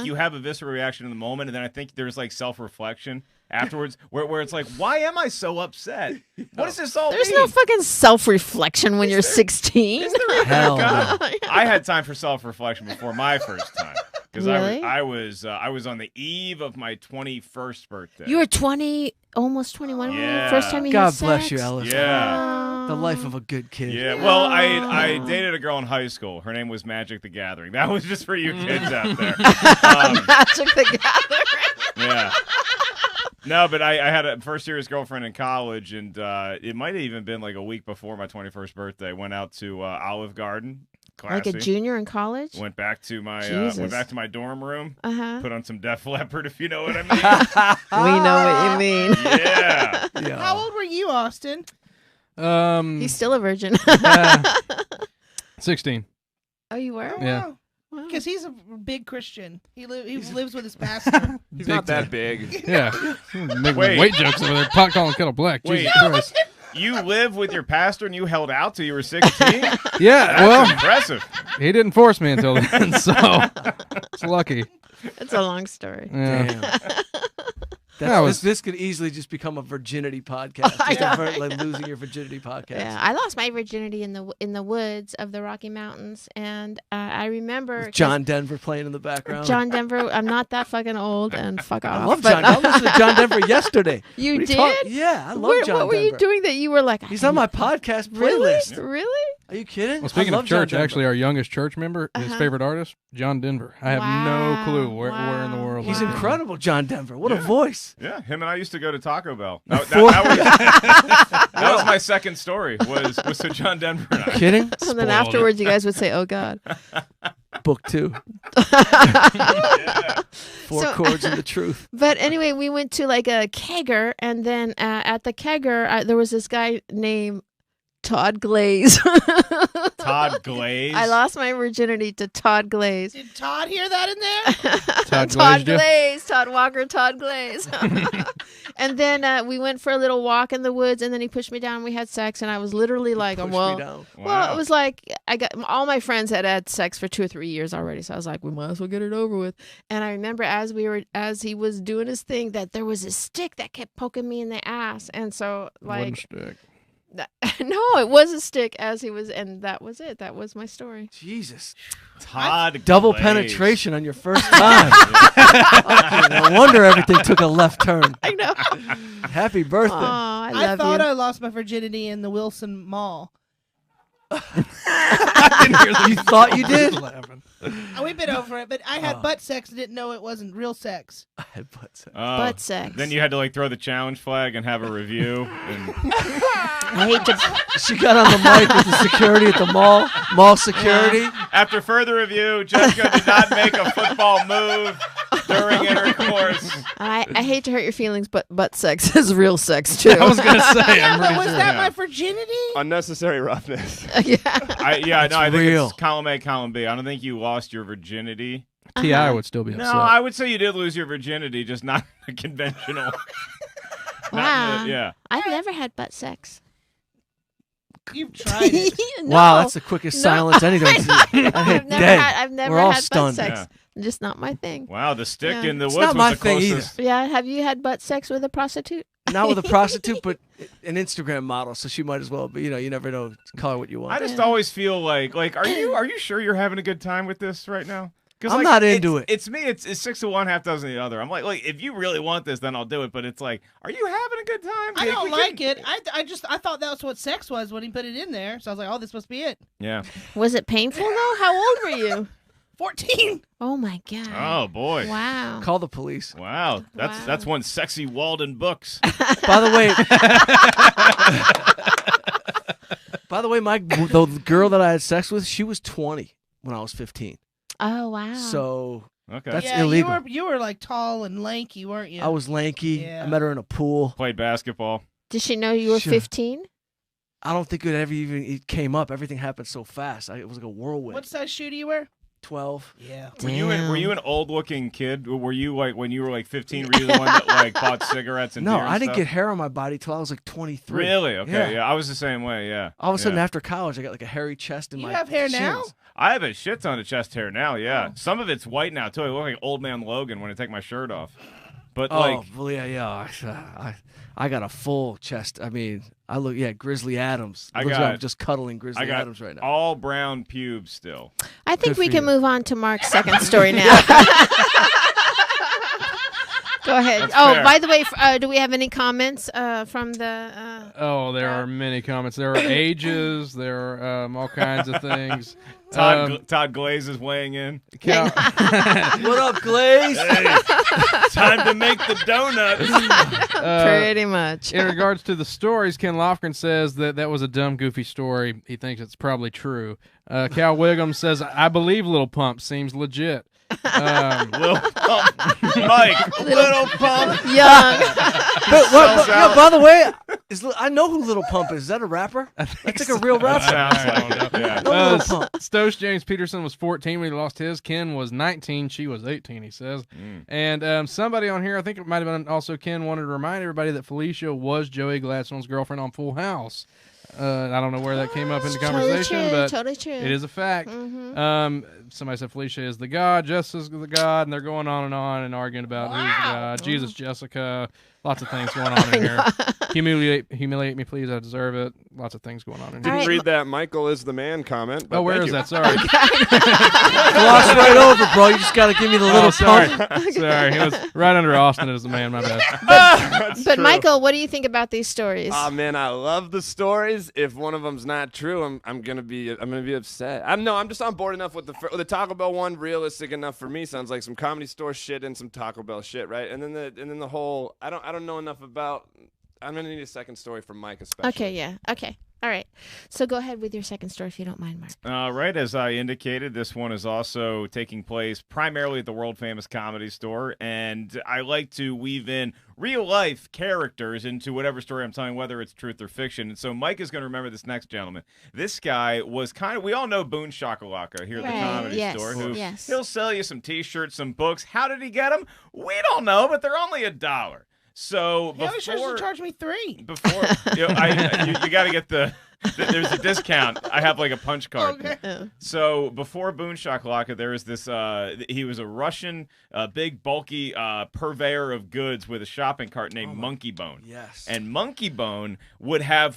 you have a visceral reaction in the moment, and then I think there's self-reflection afterwards where it's why am I so upset? What does this all There's mean? no fucking self-reflection when you're 16. Hell no. God. I had time for self-reflection before my first time because Really? I was on the eve of my 21st birthday. You were 20, almost 21 when you Yeah. first time you God had bless sex? you, Ellis. Yeah. The life of a good kid. Yeah, well, I dated a girl in high school. Her name was Magic the Gathering. That was just for you kids out there. Magic the Gathering. Yeah. No, but I had a first serious girlfriend in college, and it might have even been a week before my 21st birthday. Went out to Olive Garden. Classy. Like a junior in college? Went back to my dorm room. Uh-huh. Put on some Def Leppard, if you know what I We know what you mean. mean. Yeah. Yeah. How old were you, Austin? He's still a virgin. 16. Oh, you were? Yeah. Because he's a big Christian. He lives with his pastor. He's Big not that time. big. Yeah. Making Wait. weight jokes over there. Pot calling kettle black. Wait. Jesus Christ. You live with your pastor and you held out till you were 16? Yeah, That's well, impressive. he didn't force me until then, so it's lucky. It's a long story. Yeah. Damn. That was- This could easily just become a virginity podcast. Just losing your virginity podcast. Yeah, I lost my virginity in the woods of the Rocky Mountains, and I remember With John Denver playing in the background. John Denver. I'm not that fucking old, and fuck off. I love but- John. I listened to John Denver yesterday. You What are did? talk- Yeah, I love John What were you Denver. doing that you were like? He's on my podcast Really? playlist. Really? Are you kidding? Well, speaking I of love John church, Denver. actually, our youngest church member, his favorite artist, John Denver. I have no clue where in the world. He's he is. incredible, John Denver. What a voice. Yeah, him and I used to go to Taco Bell. That was my second story. Was to John Denver and I. Kidding? And then Spoiled afterwards, you guys would say, "Oh God." Book 2. Yeah. Four So- chords of the truth. But anyway, we went to like a kegger, and then at the kegger, there was this guy named Todd Glaze. Todd Glaze. I lost my virginity to Todd Glaze. Did Todd hear that in there? Todd Todd glazed you? Glaze, Todd Walker, Todd Glaze. And then we went for a little walk in the woods, and then he pushed me down, and we had sex, and I was literally like, Push well, me down. well, it was like I got all my friends had sex for 2 or 3 years already, so I was like, we might as well get it over with. And I remember as he was doing his thing, that there was a stick that kept poking me in the ass, and so Wooden like, stick. no, it was a stick as he was, and that was it. That was my story. Jesus. Todd Double Glaze. penetration on your first time. No wonder everything took a left turn. I know. Happy birthday. Oh, I I love thought you. I lost my virginity in the Wilson Mall. I didn't hear You thought you did? Laughing. We've been over it, but I had butt sex and didn't know it wasn't real sex. I had butt sex. Butt sex. Then you had to like throw the challenge flag and have a review. And I hate to. She got on the mic with the security at the mall security. after further review, Jessica did not make a football move during intercourse. I hate to hurt your feelings, but butt sex is real sex too. I was gonna say. I'm But pretty was sure. that yeah. my virginity? Unnecessary roughness. yeah. I think real. it's column A, column B. I don't think you lost your virginity. Ti would still be No, upset. I would say you did lose your virginity, just not the conventional. Wow. Yeah. I've never had butt sex. You've tried it. No. Wow, that's the quickest No. silence anyone's seen. I've never We're all had stunned. butt sex. Just not my thing. Wow, the stick Yeah. in the It's woods not was my the thing either. closest. Yeah. Have you had butt sex with a prostitute? Not with a prostitute, but an Instagram model, so she might as well. But you never know. Call her what you want. I just always feel like are you sure you're having a good time with this right now? 'Cause, I'm not into it. It's me. It's 6 to 1, half dozen the other. I'm like if you really want this, then I'll do it. But it's like, are you having a good time? I Like, don't we like couldn't- it. I thought that was what sex was when he put it in there. So I was like, oh, this must be it. Yeah. Was it painful though? How old were you? 14. Oh my god. Oh boy. Wow. Call the police. Wow. That's one sexy Walden books. By the way, the girl that I had sex with, she was 20 when I was 15. Oh wow. So Okay. That's yeah, illegal. You were like tall and lanky, weren't you? I was lanky. Yeah. I met her in a pool. Played basketball. Did she know you were Sure. 15? I don't think it ever even came up. Everything happened so fast. It was like a whirlwind. What size shoe do you wear? 12. Yeah. Were you an old looking kid? Or were you like when you were like 15? Were you the one that like bought cigarettes and No, beer and I didn't stuff? get hair on my body till I was like 23. Really? Okay. Yeah. Yeah. I was the same way. Yeah. All of a sudden, Yeah. after college, I got like a hairy chest and You my have hair now? shins. I have a shit ton of chest hair now. Yeah. Oh. Some of it's white now too. I look like old man Logan when I take my shirt off. But Oh, like, well, yeah. I got a full chest. I mean, I look, Grizzly Adams. I Looks like got- I'm just cuddling Grizzly I got Adams right now. all brown pubes still. I think Good we for can you. move on to Mark's second story now. Go ahead. That's Oh, fair. by the way, do we have any comments from the? Oh, there are many comments. There are ages. There are all kinds of things. Todd Glaze is weighing in. Cal- What up, Glaze? Hey, time to make the donuts. Pretty much. In regards to the stories, Ken Lofgren says that was a dumb, goofy story. He thinks it's probably true. Cal Wiggum says, I believe Little Pump seems legit. Little Pump. Mike, Little Pump. Young. By the way, I know who Little Pump is. Is that a rapper? That's like a real rapper. Sounds like it. Yeah. I know Little Pump. Stoche James Peterson was 14 when he lost his. Ken was 19. She was 18, he says. And somebody on here, I think it might have been also Ken, wanted to remind everybody that Felicia was Joey Gladstone's girlfriend on Full House. I don't know where that came up in the conversation, but Totally true. it is a fact. Somebody said Felicia is the God, Jessica's the God, and they're going on and arguing about who's the God. Jesus, Jessica. Lots of things going on in here. Humiliate me, please. I deserve it. Lots of things going on in here. Didn't right. read that Michael is the man comment. Oh, where thank is you. that? Sorry. Gloss right over, bro. You just got to give me the little Oh, sorry. pump. Sorry. He was right under Austin as the man. My bad. But true. Michael, what do you think about these stories? Oh man, I love the stories. If one of them's not true, I'm gonna be upset. I'm just on board enough with the Taco Bell one. Realistic enough for me. Sounds like some Comedy Store shit and some Taco Bell shit, right? And then the whole I don't know enough about. I'm gonna need a second story from Mike, especially. Okay, yeah. Okay. All right. So go ahead with your second story if you don't mind, Mark. Right, as I indicated, this one is also taking place primarily at the world-famous Comedy Store, and I like to weave in real-life characters into whatever story I'm telling, whether it's truth or fiction. And so Mike is going to remember this next gentleman. This guy was we all know Boone Shakalaka here at the Comedy Store, who he'll sell you some T-shirts, some books. How did he get them? We don't know, but they're only $1. So He always tries to charge me $3. Before you got to get there's a discount. I have like a punch card. Okay. So before Boone Shakalaka, there was this. He was a Russian, big, bulky purveyor of goods with a shopping cart named Monkey Bone. Yes. And Monkey Bone would have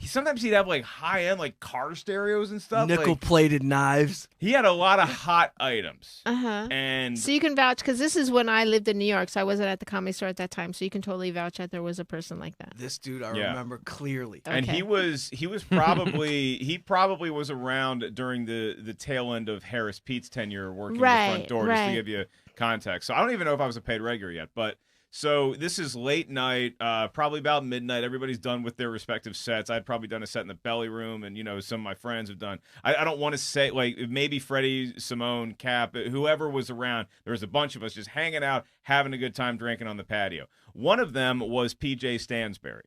sometimes he'd have like high end like car stereos and stuff. Nickel-plated knives. He had a lot of hot items. Uh-huh. And So you can vouch, because this is when I lived in New York, so I wasn't at the Comedy Store at that time, so you can totally vouch that there was a person like that. This dude I remember clearly. And Okay. he was probably was around during the tail end of Harris Pete's tenure working the front door, just to give you context. So I don't even know if I was a paid regular yet, but so this is late night, probably about midnight. Everybody's done with their respective sets. I'd probably done a set in the belly room, and some of my friends have done. I don't want to say like maybe Freddie, Simone, Cap, whoever was around. There was a bunch of us just hanging out, having a good time, drinking on the patio. One of them was PJ Stansberry.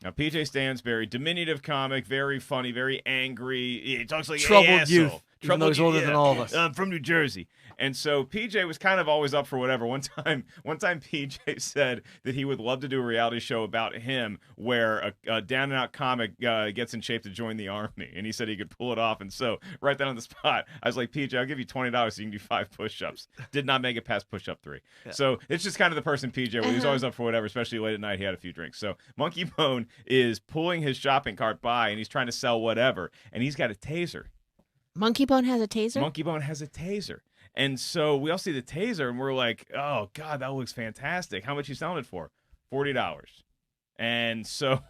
Now, PJ Stansberry, diminutive comic, very funny, very angry. He talks like Troubled asshole. youth. Even though he's older than all of us. I'm from New Jersey. And so PJ was kind of always up for whatever. One time PJ said that he would love to do a reality show about him where a down-and-out comic gets in shape to join the army. And he said he could pull it off. And so right then on the spot, I was like, PJ, I'll give you $20 so you can do 5 push-ups. Did not make it past push-up 3. Yeah. So it's just kind of the person PJ was. He was always up for whatever, especially late at night. He had a few drinks. So Monkey Bone is pulling his shopping cart by, and he's trying to sell whatever. And he's got a taser. Monkey Bone has a taser? Monkey Bone has a taser. And so we all see the taser, and we're like, oh, God, that looks fantastic. How much you selling it for? $40. And so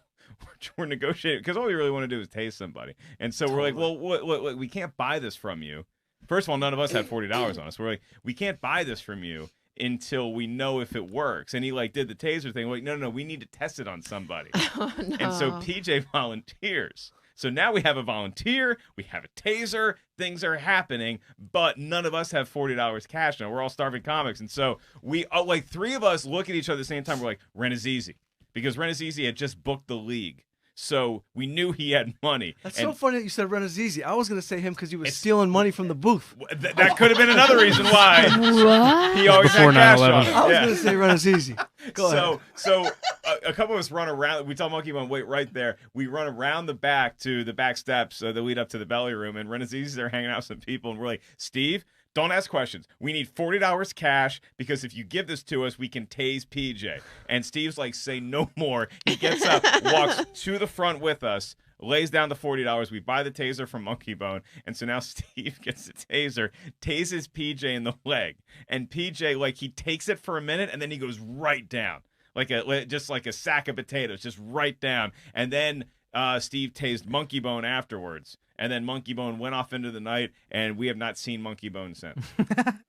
we're negotiating, because all we really want to do is tase somebody. And so we're like, well, what, we can't buy this from you. First of all, none of us had $40 on us. We're like, we can't buy this from you until we know if it works. And he did the taser thing. We're like, no, we need to test it on somebody. Oh, no. And so PJ volunteers. So now we have a volunteer, we have a taser, things are happening, but none of us have $40 cash now. We're all starving comics. And so we, 3 of us look at each other at the same time. We're like, rent is easy. Because Rent is Easy had just booked the league. So we knew he had money. That's so funny that you said Rent is Easy. I was going to say him because he was stealing money from the booth. That could have been another reason why. What? He always Before had cash 9/11. on him. I was going to say Rent is Easy. Go ahead. So a couple of us run around. We tell Monkey Bone, wait right there. We run around the back to the back steps that lead up to the belly room. And Rent is Easy, they're hanging out with some people. And we're like, Steve, don't ask questions. We need $40 cash because if you give this to us, we can tase PJ. And Steve's like, say no more. He gets up, walks to the front with us, lays down the $40. We buy the taser from Monkey Bone. And so now Steve gets the taser, tases PJ in the leg. And PJ, he takes it for a minute and then he goes right down. Just like a sack of potatoes, just right down. And then Steve tased Monkey Bone afterwards. And then Monkey Bone went off into the night, and we have not seen Monkey Bone since.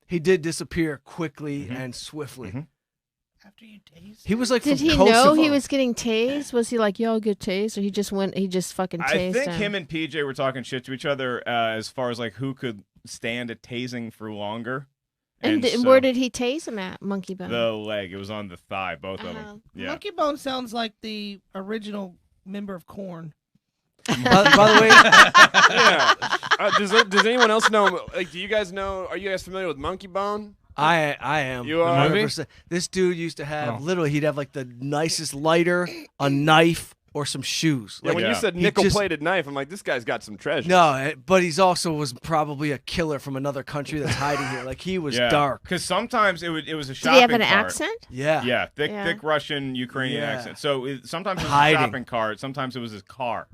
He did disappear quickly and swiftly. Mm-hmm. After you taste. He was like, Did from he Kosovo. know he was getting tased? Was he like, yo, good tase? Or he just fucking tased I think him? him and PJ were talking shit to each other as far as who could stand a tasing for longer. And so, where did he tase him at, Monkey Bone? the leg? It was on the thigh, both of them. Yeah. Monkey Bone sounds like the original member of Korn. By the way, Yeah. Does anyone else know? Do you guys know? Are you guys familiar with Monkey Bone? I am. You are? 100%. This dude used to have literally. He'd have the nicest lighter, a knife, or some shoes. Yeah, when you said he nickel-plated knife, I'm like, this guy's got some treasure. No, but he's also was probably a killer from another country that's hiding here. Like he was dark. Because sometimes it was a Did shopping he have an cart. accent? Yeah. Thick Russian, Ukrainian accent. So sometimes it was Hiding. a shopping cart, sometimes it was his car.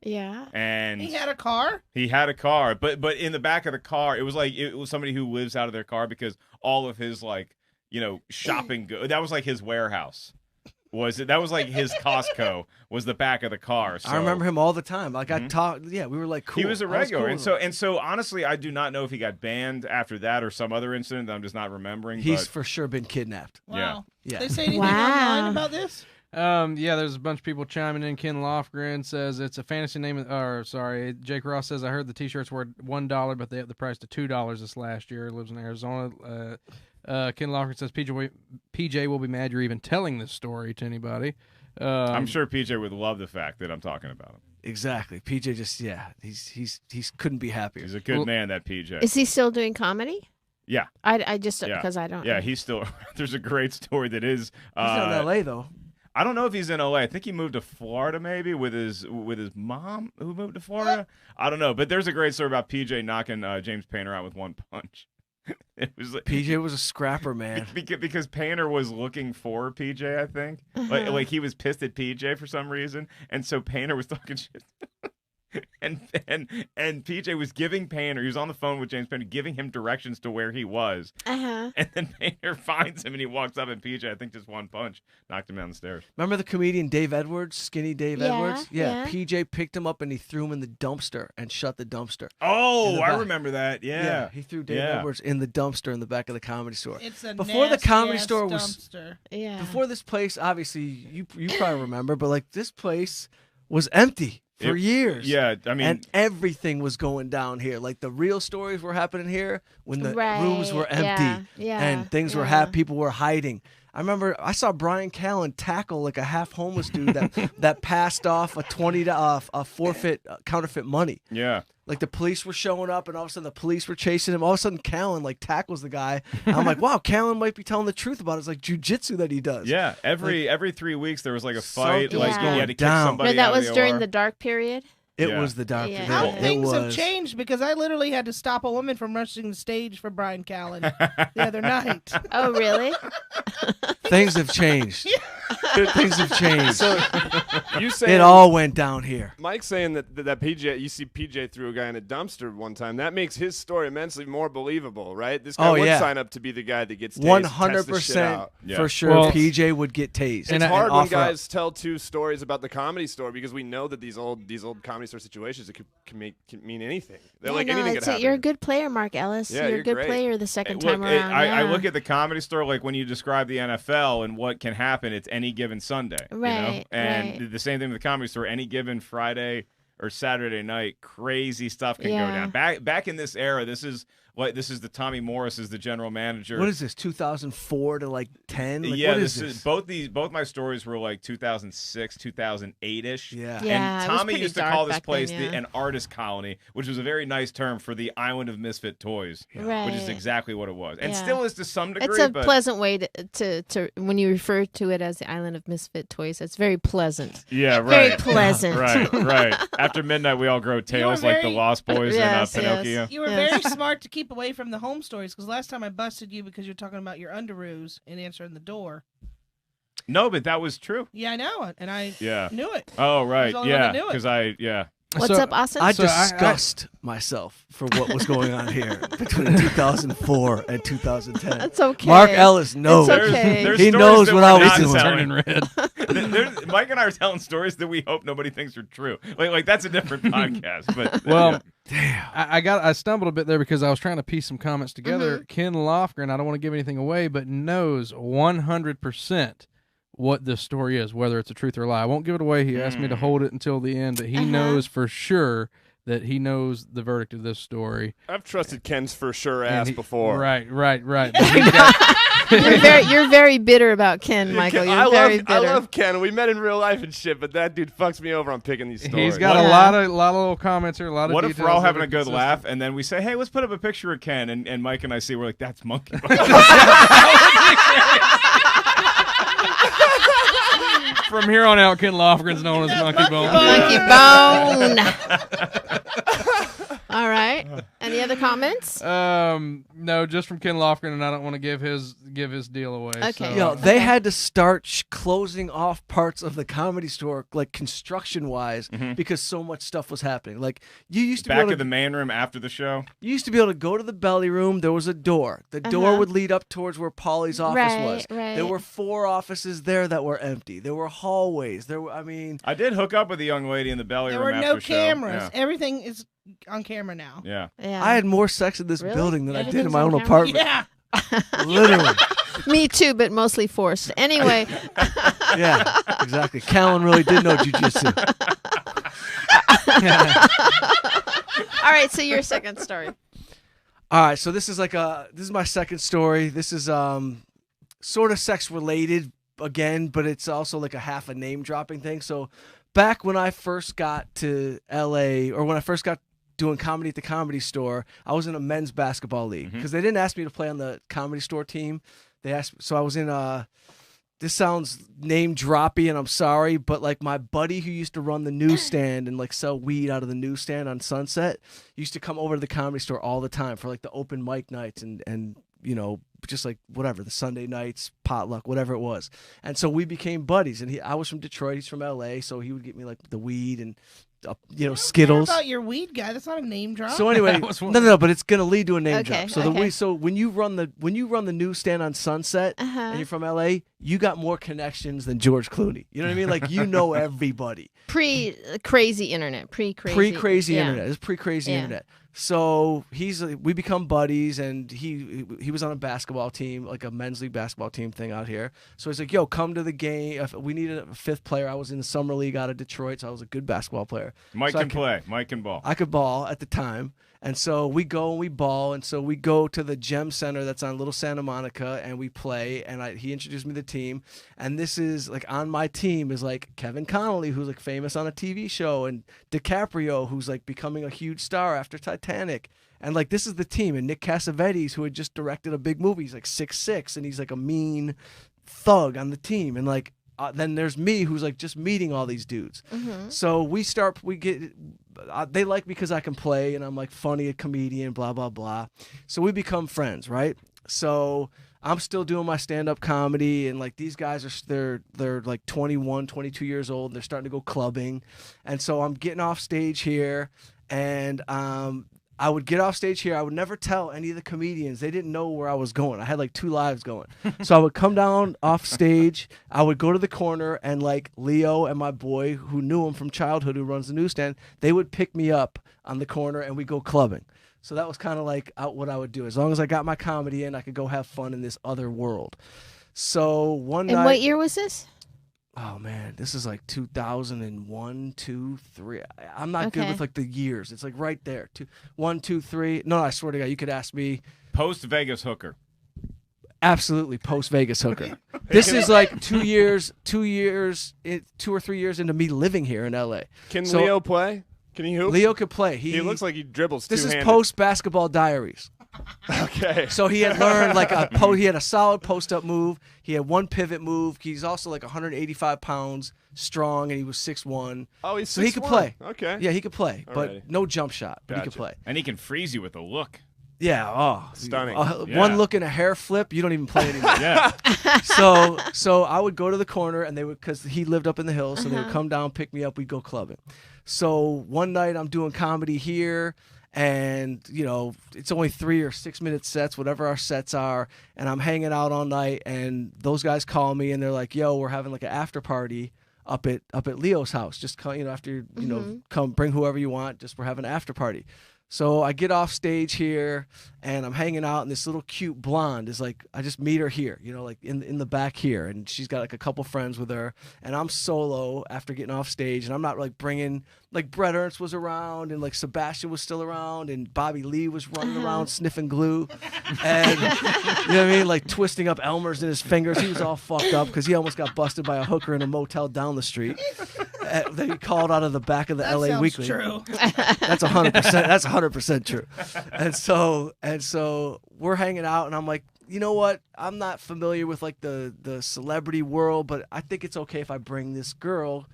Yeah. And He had a car? He had a car, but in the back of the car, it was somebody who lives out of their car because all of his shopping that was like his warehouse. That was like his Costco was the back of the car. So. I remember him all the time. Like I talked, we were like cool. He was a regular, cool. and so honestly, I do not know if he got banned after that or some other incident that I'm just not remembering. He's for sure been kidnapped. Wow. Yeah. They say anything online about this? There's a bunch of people chiming in. Ken Lofgren says it's a fantasy name. Jake Ross says I heard the T-shirts were $1, but they upped the price to $2 this last year. Lives in Arizona. Ken Lofgren says PJ will be mad you're even telling this story to anybody. I'm sure PJ would love the fact that I'm talking about him. Exactly. PJ just he's couldn't be happier. He's a good man, that PJ. Is he still doing comedy? Yeah. I just because I don't. Yeah, he's still. There's a great story that is. He's not in L.A. though. I don't know if he's in LA. I think he moved to Florida maybe with his mom who moved to Florida. I don't know, but there's a great story about PJ knocking James Painter out with one punch. It was like, PJ was a scrapper, man. Because Painter was looking for PJ, I think. Like he was pissed at PJ for some reason, and so Painter was talking shit. And PJ was giving Painter, he was on the phone with James Painter, giving him directions to where he was. And then Painter finds him and he walks up and PJ, I think just one punch, knocked him down the stairs. Remember the comedian Dave Edwards, Skinny Dave Edwards? Yeah. PJ picked him up and he threw him in the dumpster and shut the dumpster. Oh, I remember that. Yeah. He threw Dave Edwards in the dumpster in the back of the Comedy Store. It's a before the Comedy Store dumpster. Before this place, obviously, you probably remember, but like this place was empty. For years. Yeah, I mean. And everything was going down here. Like the real stories were happening here when the rooms were empty. And things were people were hiding. I remember I saw Brian Callen tackle like a half homeless dude that passed off a forfeit counterfeit money. Yeah. Like the police were showing up, and all of a sudden the police were chasing him. All of a sudden, Callen like tackles the guy. And I'm like, wow, Callen might be telling the truth about his like jujitsu that he does. Yeah, every 3 weeks there was like a fight. Something Like was you going had to kick down. somebody. No, that out of was the during OR. the dark period. It was the dark. Yeah. How It things have was. changed because I literally had to stop a woman from rushing the stage for Brian Callen the other night. Oh, really? Things have changed. Things have changed. So you say It all went down here. Mike's saying that PJ, you see PJ threw a guy in a dumpster one time. That makes his story immensely more believable, right? This guy would sign up to be the guy that gets tased. 100% Yeah. for sure. Well, PJ would get tased. It's hard when offer up. guys tell two stories about the Comedy Store because we know that these old Comedy Store situations it can mean anything. They're like anything could happen. You're a good player, Mark Ellis. Yeah, you're a good great. player the second Look, time around. I look at the Comedy Store like when you describe the NFL and what can happen. It's any given Sunday, Right, And right. the same thing with the Comedy Store. Any given Friday or Saturday night, crazy stuff can go down. Back in this era, this is the Tommy Morris is the general manager. What is this? 2004 to like 10? Like, Yeah, what is this? both my stories were like 2006, 2008-ish. Yeah. Yeah, And it was Tommy pretty used to dark call this back place then, an artist colony, which was a very nice term for the island of misfit toys, Right. which is exactly what it was, and Yeah. still is to some degree. It's a but pleasant way to when you refer to it as the island of misfit toys. It's very pleasant. yeah, Very right, pleasant. right. After midnight, we all grow tails like the very- Lost Boys Yes, and Pinocchio. You were Yes. very smart to keep away from the home stories because last time I busted you because you're talking about your underoos and answering the door. No, but that was true. Yeah, I know it, and I Yeah. knew it. Oh, right. I was the only one Yeah, that knew it. because What's up, Austin? I So I- discussed myself for what was going on here between 2004 and 2010. That's okay. Mark Ellis knows. It's okay. There's He stories knows that what we're I was not doing. telling. Turning red. Mike and I are telling stories that we hope nobody thinks are true. Like that's a different podcast. But Well, Damn. I stumbled a bit there because I was trying to piece some comments together. Mm-hmm. Ken Lofgren, I don't want to give anything away, but knows 100% what this story is, whether it's a truth or a lie. I won't give it away. He asked me to hold it until the end, but he knows for sure that he knows the verdict of this story. I've trusted Ken's for sure And ass he- before. Right. But he's got- You're very bitter about Ken, Michael. You're very bitter. I love Ken. We met in real life and shit, but that dude fucks me over on picking these stories. he's got a lot of little comments here, a lot of what if details we're all that having are a good consistent. laugh and then we say, hey, let's put up a picture of Ken, and Mike and I see, we're like, that's monkey. From here on out, Ken Lofgren's known as Monkey Bone. Monkey Bone. All right. Any other comments? No, just from Ken Lofgren, and I don't want to give his deal away. Okay. So, Yo, they had to start closing off parts of the Comedy Store, like construction-wise, because so much stuff was happening. Like you used to be Back able of the main room after the show. you used to be able to go to the belly room. There was a door. The door would lead up towards where Paulie's office was. Right. There were 4 offices there that were empty. There were hallways. There were, I mean, I did hook up with a young lady in the belly There room were after no the show. cameras. Everything is on camera now. Yeah. Yeah. I had more sex in this Really? building than I did in Everything's my on own camera? apartment. Yeah. Literally. Me too, but mostly forced. Anyway. Yeah, exactly. Callan really did know jujitsu. All right, so your second story. All right, so this is my second story. This is sort of sex related again, but it's also like a half a name dropping thing. So back when I first got to LA, or when I first got doing comedy at the Comedy Store, I was in a men's basketball league because they didn't ask me to play on the Comedy Store team. They asked, so I was in this sounds name droppy and I'm sorry, but like my buddy who used to run the newsstand and like sell weed out of the newsstand on Sunset used to come over to the Comedy Store all the time for like the open mic nights and you know, just like whatever, the Sunday nights, potluck, whatever it was. And so we became buddies, and I was from Detroit, he's from LA, so he would get me like the weed and you know, Skittles. About your weed guy, that's not a name drop. So anyway, no, but it's gonna lead to a name Okay, drop. So so when you run the newsstand on Sunset and you're from LA, you got more connections than George Clooney. You know what I mean? Like you know everybody. Pre-crazy internet. Pre-crazy yeah. internet. It's pre-crazy Yeah. internet. So we become buddies, and he was on a basketball team, like a men's league basketball team thing out here. So he's like, "Yo, come to the game. We needed a 5th player. I was in the summer league out of Detroit, so I was a good basketball player. Mike So can play. Mike can ball. I could ball at the time, and so we go and we ball, and so we go to the Gem Center that's on Little Santa Monica, and we play. And he introduced me to the team, and this is like on my team is like Kevin Connolly, who's like famous on a TV show, and DiCaprio, who's like becoming a huge star after Titanic. And like this is the team, and Nick Cassavetes, who had just directed a big movie, he's like 6'6", and he's like a mean thug on the team, and like. Then there's me, who's like just meeting all these dudes. So they like me because I can play and I'm like funny, a comedian, blah, blah, blah. So we become friends, right? So I'm still doing my stand-up comedy, and like these guys they're like 21, 22 years old, and they're starting to go clubbing. And so I'm getting off stage here, and I would get off stage here. I would never tell any of the comedians. They didn't know where I was going. I had like 2 lives going. So I would come down off stage. I would go to the corner, and like Leo and my boy, who knew him from childhood, who runs the newsstand, they would pick me up on the corner, and we'd go clubbing. So that was kind of like what I would do. As long as I got my comedy in, I could go have fun in this other world. So one night. And what year was this? Oh man, this is like 2001, 2, 3. I'm not good with like the years. It's like right there. 1, 2, 3. No, I swear to God, you could ask me. Post Vegas hooker. Absolutely, post Vegas hooker. This is like 2 years, 2 or 3 years into me living here in LA. Can Leo play? Can he hoop? Leo could play. He looks like he dribbles This two-handed. is post basketball diaries. Okay. So he had learned like he had a solid post up move. He had one pivot move. He's also like 185 pounds strong, and he was 6'1". Oh, he's 6'1". so he could play. Okay. Yeah, he could play, Alrighty. but no jump shot. But he Gotcha. could play. And he can freeze you with a look. Yeah. Oh, Stunning. Yeah. One look and a hair flip. You don't even play anymore. Yeah. So I would go to the corner, and they would, because he lived up in the hills, so they would come down, pick me up, we'd go clubbing. So one night I'm doing comedy here, and you know it's only 3 or 6 minute sets, whatever our sets are, and I'm hanging out all night, and those guys call me and they're like, "Yo, we're having like an after party up at Leo's house. Just come, after come bring whoever you want. Just we're having an after party." So I get off stage here, and I'm hanging out, and this little cute blonde is like, I just meet her here, like in the back here, and she's got like a couple friends with her, and I'm solo after getting off stage, and I'm not like bringing, like Brett Ernst was around, and like Sebastian was still around, and Bobby Lee was running around sniffing glue, and you know what I mean, like twisting up Elmer's in his fingers. He was all fucked up because he almost got busted by a hooker in a motel down the street. That he called out of the back of the That LA sounds Weekly. true. That's 100%. That's 100% true. And so we're hanging out, and I'm like, you know what? I'm not familiar with like the celebrity world, but I think it's okay if I bring this girl.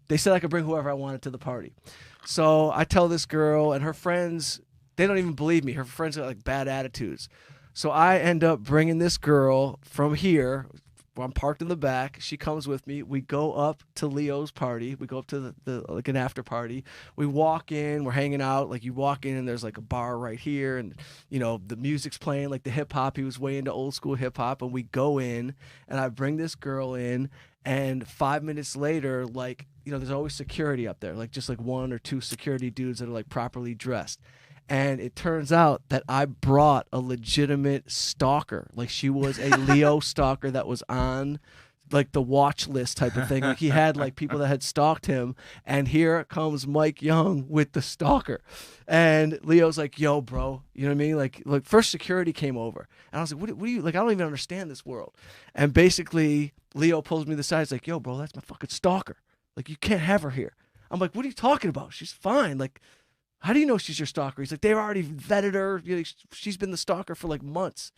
They said I could bring whoever I wanted to the party. So I tell this girl and her friends, they don't even believe me. Her friends got like bad attitudes. So I end up bringing this girl from here. I'm parked in the back. She comes with me. We go up to Leo's party. We go up to the like an after party. We walk in. We're hanging out. Like you walk in and there's like a bar right here, and you know the music's playing like the hip hop. He was way into old school hip hop, and we go in and I bring this girl in, and 5 minutes later, like you know, there's always security up there, like just like 1 or 2 security dudes that are like properly dressed. And it turns out that I brought a legitimate stalker. Like she was a Leo stalker that was on like the watch list type of thing. Like he had like people that had stalked him. And here comes Mike Young with the stalker. And Leo's like, yo, bro, you know what I mean? Like first security came over. And I was like, what do you, like, I don't even understand this world. And basically Leo pulls me to the side. He's like, yo, bro, that's my fucking stalker. Like you can't have her here. I'm like, what are you talking about? She's fine. Like, how do you know she's your stalker? He's like, they've already vetted her. You know, she's been the stalker for like months.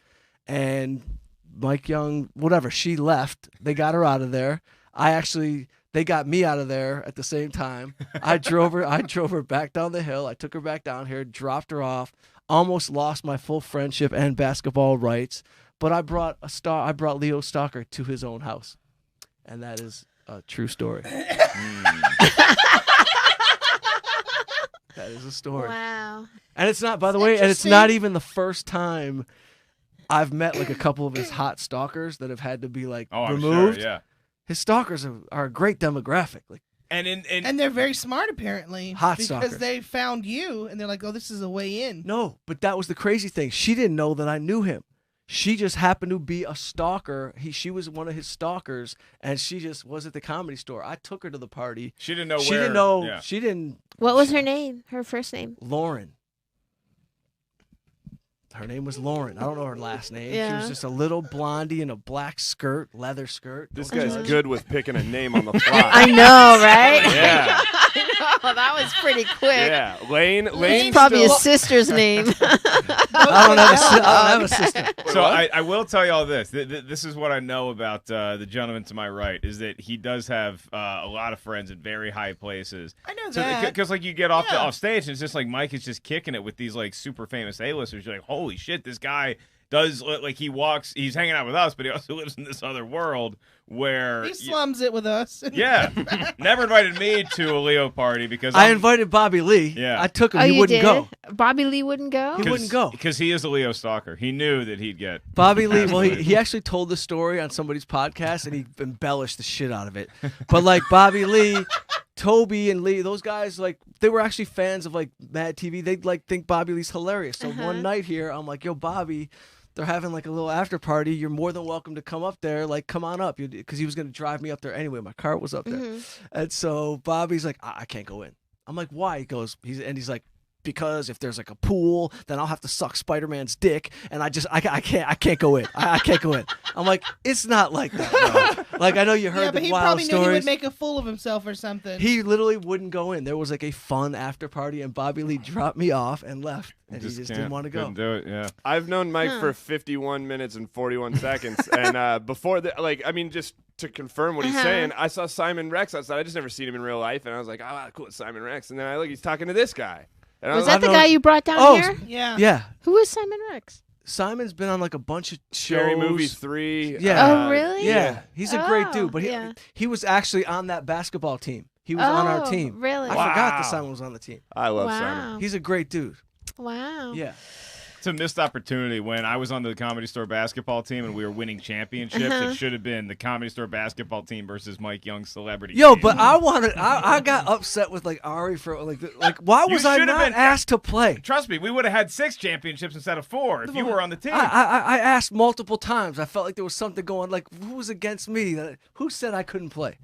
And Mike Young, whatever, she left. They got her out of there. They got me out of there at the same time. I drove her back down the hill. I took her back down here, dropped her off, almost lost my full friendship and basketball rights. But I brought Leo's stalker to his own house. And that is a true story. That is a story. Wow. And it's not, by the way, and it's not even the first time I've met like a couple of his hot stalkers that have had to be like removed. I'm sure, yeah. His stalkers are a great demographic. Like, and they're very smart apparently. Hot because stalkers. they found you and they're like, oh, this is a way in. no, but that was the crazy thing. She didn't know that I knew him. She just happened to be a stalker. She was one of his stalkers, and she just was at the Comedy Store. I took her to the party. She didn't know She where. didn't know. Yeah. She didn't. What was her name? Her first name? Lauren. Her name was Lauren. I don't know her last name. She Yeah. was just a little blondie in a black skirt, leather skirt. This Don't guy's judge. good with picking a name on the fly. I know, right? Yeah. I know. That was pretty quick. Yeah, Lane. It's probably his sister's name. I don't have a sister. So I will tell you all this. This is what I know about the gentleman to my right, is that he does have a lot of friends in very high places. I know that. Because like you get off Yeah. off stage and it's just like Mike is just kicking it with these like super famous A-listers. You're like, holy shit, this guy does, like, he's hanging out with us, but he also lives in this other world where He slums it with us. yeah, never invited me to a Leo party because I invited Bobby Lee. Yeah. I took him. Oh, he you wouldn't did? go. Bobby Lee wouldn't go? He wouldn't go. because he is a Leo stalker. He knew that he'd get Bobby Lee, well, Absolutely. he actually told the story on somebody's podcast, and he embellished the shit out of it. But, like, Bobby Lee, Toby, and Lee, those guys, like, they were actually fans of, like, Mad TV. They'd, like, think Bobby Lee's hilarious. So one night here, I'm like, yo, Bobby, they're having, like, a little after party. You're more than welcome to come up there. Like, come on up. Because he was going to drive me up there anyway. My car was up there. And so Bobby's like, I can't go in. I'm like, why? He goes, he's like, because if there's like a pool, then I'll have to suck Spider-Man's dick, and I can't go in. I can't go in. I'm like, it's not like that, bro. Like, I know you heard Yeah, but the he wild probably knew he would stories. make a fool of himself or something. He literally wouldn't go in. There was like a fun after party, and Bobby Lee dropped me off and left, and he just didn't want to go. Couldn't do it. Yeah. I've known Mike for 51 minutes and 41 seconds, and before that, like, I mean, just to confirm what he's saying, I saw Simon Rex outside. I just never seen him in real life, and I was like, oh, wow, cool, it's Simon Rex. And then I look, he's talking to this guy. And I Was was that the known- guy you brought down Oh, here? yeah. Yeah, Who is Simon Rex? Simon's been on like a bunch of shows. Scary Movie 3. Yeah. Oh, really? Yeah, he's a great Oh, dude, but yeah. he was actually on that basketball team. He was on our Oh, team. really? I forgot that Wow. Simon was on the team. I love Wow. Simon. He's a great dude. Wow. Yeah. It's a missed opportunity. When I was on the Comedy Store basketball team and we were winning championships, it should have been the Comedy Store basketball team versus Mike Young's celebrity Yo, team. but I got upset with like Ari for like why You was I should have not been- asked to play? Trust me, we would have had 6 championships instead of 4 if you were on the team. I asked multiple times. I felt like there was something going. Like, who was against me? Who said I couldn't play?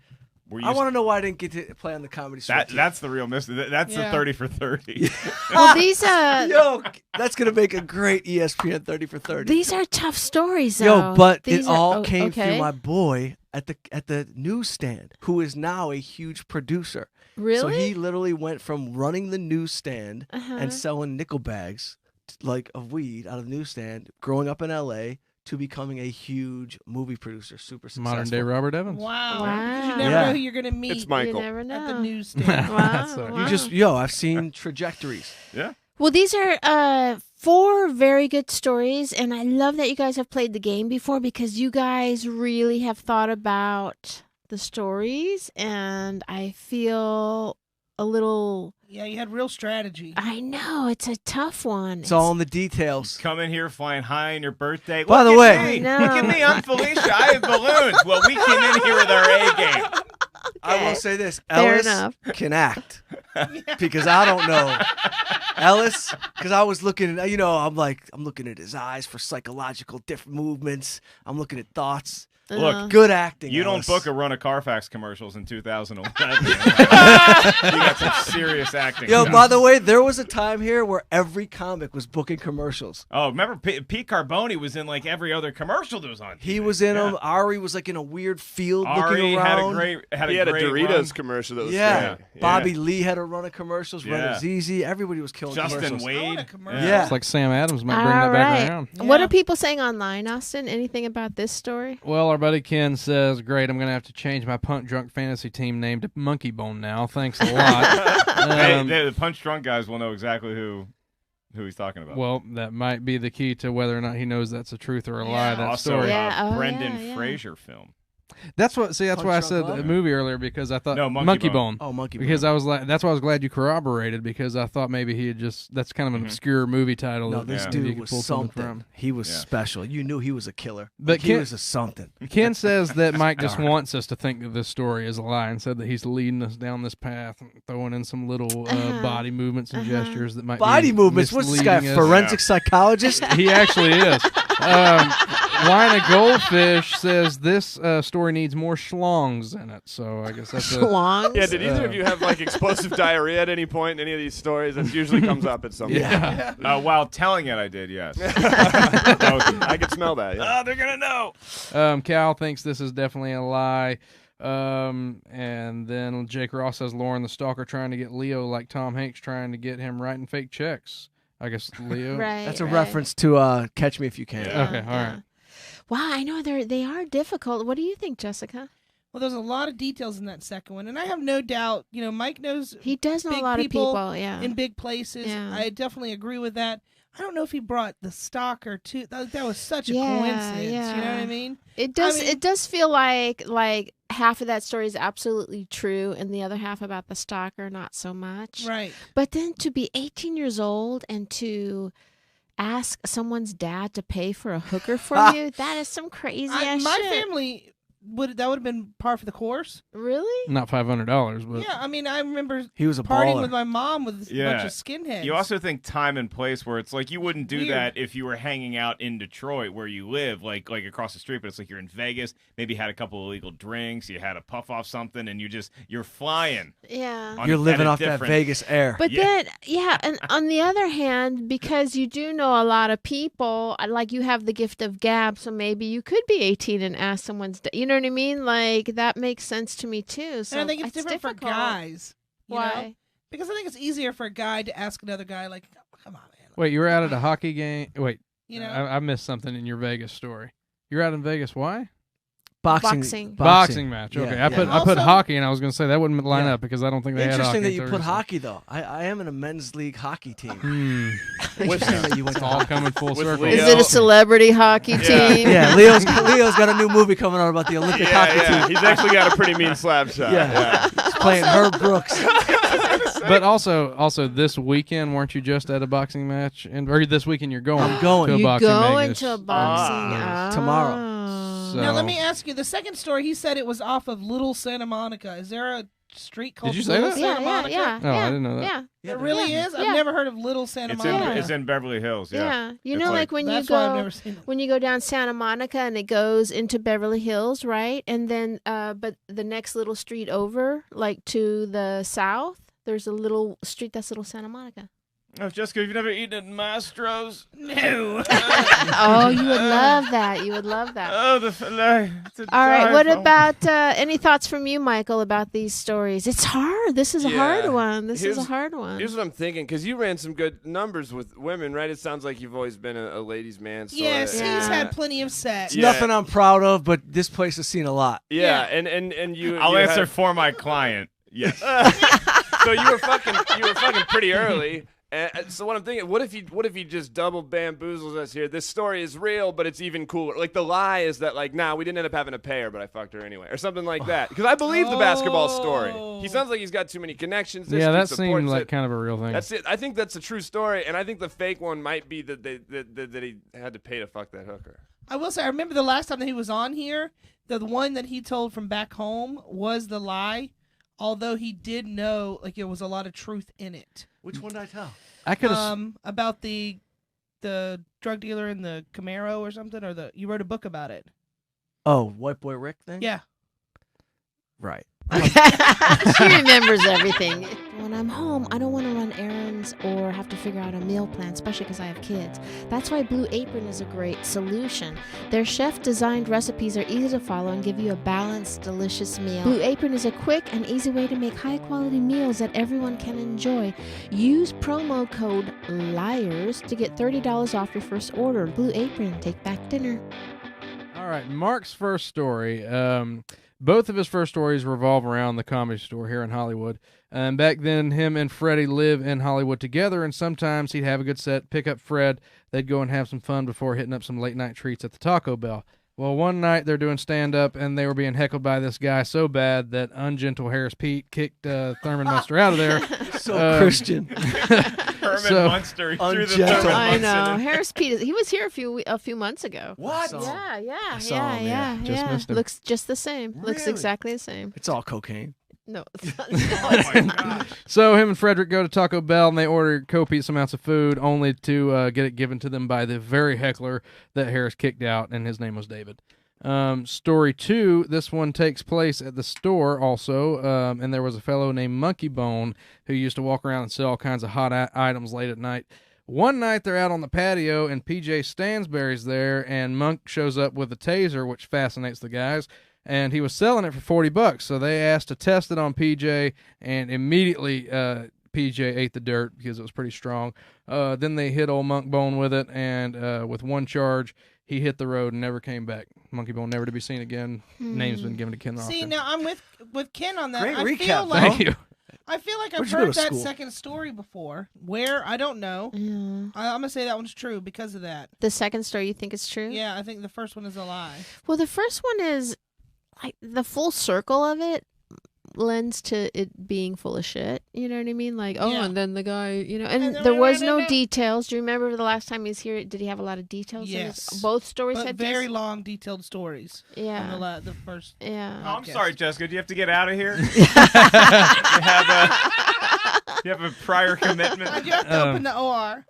Were you I want to know why I didn't get to play on the Comedy Store team. that's the real mystery. That's the Yeah. 30 for 30. Well, these Yo, that's gonna make a great ESPN 30 for 30. these are tough stories, though. Yo, but These it are- all oh, came okay. through my boy at the newsstand, who is now a huge producer. Really? So he literally went from running the newsstand Uh-huh. and selling nickel bags like of weed out of the newsstand, growing up in LA, to becoming a huge movie producer, super successful. Modern day Robert Evans. Wow. Wow. Because you never Yeah. know who you're going to meet It's Michael. You never know. at the newsstand. Wow, So- wow. I've seen trajectories. Yeah. Well, these are 4 very good stories, and I love that you guys have played the game before because you guys really have thought about the stories, and I feel a little. Yeah, you had real strategy. I know it's a tough one. It's all in the details. Come in here flying high on your birthday. By Look the at way- me. I know. Look at me. I'm Felicia. I have balloons. Well, we came in here with our A game. I will say this: Fair Ellis enough. can act because I don't know Ellis. Because I was looking, I'm looking at his eyes for psychological different movements. I'm looking at thoughts. Look, Good acting. you don't Ellis. book a run of Carfax commercials in 2011. You got some serious acting. Yo, by the way, there was a time here where every comic was booking commercials. Oh, remember Pete Carboni was in like every other commercial that was on TV. He was in Yeah. them. Ari was like in a weird field Ari looking around. He had a great Doritos run. commercial that was Yeah. great. Bobby Lee had a run of commercials. Ren Yeah. Azizi. Everybody was killing Justin commercials. I want a Wade. commercial. Yeah. It's like Sam Adams might bring All that back right. around. What Yeah. are people saying online, Austin? Anything about this story? Well, our buddy Ken says, great, I'm going to have to change my Punk Drunk Fantasy team name to Monkey Bone now. Thanks a lot. The punch drunk guys will know exactly who he's talking about. Well, that might be the key to whether or not he knows that's a truth or a lie, Yeah. that also, story. Yeah, oh, Brendan yeah. Fraser film. That's why I Punch said Drunk the Love? movie earlier because I thought No, Monkey Bone. Oh, Monkey Bone. Because I was like, that's why I was glad you corroborated because I thought maybe he had that's kind of an obscure movie title. No, that this maybe you dude could was pull something something. He was Yeah. special. You knew he was a killer. But he Ken- was a something. Ken says that Mike just wants us to think that this story is a lie and said that he's leading us down this path and throwing in some little body movements and gestures that might Body be movements. What's this guy? misleading us. Forensic psychologist? He actually is. Wine a Goldfish says this story needs more schlongs in it. So I guess that's a... Schlongs? Yeah, did either of you have like explosive diarrhea at any point in any of these stories? That usually comes up at some point. Yeah. While telling it, I did, yes. I could smell that. Yeah. Oh, they're going to know. Cal thinks this is definitely a lie. And then Jake Ross says Lauren the Stalker trying to get Leo like Tom Hanks trying to get him writing fake checks. I guess Leo. Right. That's a right. reference to Catch Me If You Can. Yeah. Okay, all right. Wow, I know they are difficult. What do you think, Jessica? Well, there's a lot of details in that second one, and I have no doubt, Mike knows He does know Big a lot people of people. Yeah. in big places. Yeah. I definitely agree with that. I don't know if he brought the stalker too. That was such a Yeah, coincidence. You know what yeah. I mean? It does. mean- It does feel like half of that story is absolutely true, and the other half about the stalker not so much. Right. But then to be 18 years old and to ask someone's dad to pay for a hooker for you—that is some crazy ass My shit. family would have been par for the course. Really? Not $500, but Yeah, I mean, I remember He was a partying baller. with my mom with a Yeah. bunch of skinheads. You also think time and place where it's like you wouldn't do Weird. that if you were hanging out in Detroit where you live, like across the street, but it's like you're in Vegas, maybe had a couple illegal drinks, you had a puff off something, and you're flying. Yeah. on- You're at living a off that different- Vegas air. But Yeah. then, yeah, and on the other hand, because you do know a lot of people, like you have the gift of gab, so maybe you could be 18 and ask someone's, you know what I mean? Like that makes sense to me too. So and I think it's different for difficult. guys. you know? Why? Because I think it's easier for a guy to ask another guy, like, come on, man. wait, you were out at a hockey game. Wait, You know? I missed something in your Vegas story. You're out in Vegas. Why? Boxing. Boxing match. Yeah, Okay, yeah. I put Also- hockey, and I was going to say that wouldn't line Yeah. up because I don't think they had hockey. Interesting that you in put Thursday. hockey, though. I am in a men's league hockey team. Hmm. Interesting that you went It's to all hockey. coming full With circle. Leo. Is it a celebrity hockey team? Yeah, Leo's got a new movie coming out about the Olympic hockey Yeah, team. he's actually got a pretty mean slap shot. Yeah. He's playing Herb Brooks. But also this weekend, weren't you just at a boxing match? Or this weekend you're going? I'm going. to a You boxing go Vegas. into a boxing Tomorrow. So- Now, let me ask you, the second story, he said it was off of Little Santa Monica. Is there a street called Did you say Little that? Yeah, Santa yeah, Monica? yeah. Oh, I yeah, didn't know that. Yeah, There really Yeah. is? I've Yeah. never heard of Little Santa It's Monica. it's in Beverly Hills, yeah. yeah. You It's know, like- like when That's you why I've go never seen it. when you go down Santa Monica and it goes into Beverly Hills, right? And then, but the next little street over, like to the south, there's a little street that's Little Santa Monica. Oh, Jessica, you've never eaten at Mastro's? No. Oh, you would love that. You would love that. Oh, All right. What about any thoughts from you, Michael, about these stories? It's hard. This is a hard one. This is a hard one. Here's what I'm thinking, because you ran some good numbers with women, right? It sounds like you've always been a ladies' man. Yes, he's had plenty of sex. It's nothing I'm proud of, but this place has seen a lot. Yeah, and you. I'll answer for my client. Yes. So you were fucking pretty early. So what I'm thinking, what if you just double bamboozles us here? This story is real, but it's even cooler. Like the lie is that like, nah, we didn't end up having to pay her, but I fucked her anyway, or something like that. Because I believe the basketball story. He sounds like he's got too many connections. This Yeah, dude that seemed supports like it. kind of a real thing. That's it. I think that's a true story, and I think the fake one might be that that he had to pay to fuck that hooker. I will say, I remember the last time that he was on here, the one that he told from back home was the lie, although he did know like there was a lot of truth in it. Which one did I tell? I could have. About the drug dealer in the Camaro or something, or you wrote a book about it. Oh, White Boy Rick thing? Yeah. Right. She remembers everything. When I'm home, I don't want to run errands or have to figure out a meal plan, especially because I have kids. That's why Blue Apron is a great solution. Their chef-designed recipes are easy to follow and give you a balanced, delicious meal. Blue Apron is a quick and easy way to make high-quality meals that everyone can enjoy. Use promo code LIARS to get $30 off your first order. Blue Apron, take back dinner. All right, Mark's first story. Both of his first stories revolve around the Comedy Store here in Hollywood. Back then, him and Freddie live in Hollywood together, and sometimes he'd have a good set, pick up Fred, they'd go and have some fun before hitting up some late-night treats at the Taco Bell. Well, one night they're doing stand-up, and they were being heckled by this guy so bad that ungentle Harris Pete kicked Thurman Munster out of there. So Christian. Herman Munster threw the ungentle. Thurman I Munster. know. Harris Pete, he was here a few months ago. What? Yeah. Just missed him. Looks just the same. Looks Really? exactly the same. It's all cocaine. No, it's not. Oh my gosh. So him and Frederick go to Taco Bell, and they order copious amounts of food, only to get it given to them by the very heckler that Harris kicked out, and his name was David. Story 2, this one takes place at the store also, and there was a fellow named Monkey Bone who used to walk around and sell all kinds of hot items late at night. One night they're out on the patio, and PJ Stansberry's there, and Monk shows up with a taser, which fascinates the guys, and he was selling it for $40, so they asked to test it on PJ, and immediately PJ ate the dirt because it was pretty strong. Then they hit old Monk Bone with it, and with one charge, he hit the road and never came back. Monkey Bone never to be seen again. Name's been given to Ken Austin. See, now I'm with Ken on that. Great I recap, feel though. like Thank you. I feel like I've Where'd you go heard to that school? second story before. Where? I don't know. Yeah. I'm gonna say that one's true because of that. The second story, you think is true? Yeah, I think the first one is a lie. Well, the first one is like the full circle of it lends to it being full of shit. You know what I mean? Like, oh, Yeah. and then the guy, and And then there we was ran no into- details. Do you remember the last time he was here? Did he have a lot of details? in Yes. his, both stories But had very details? long, detailed stories. Yeah. On the first. Yeah. Oh, I'm podcast. sorry, Jessica. Do you have to get out of here? you have a prior commitment? I do have to open the OR.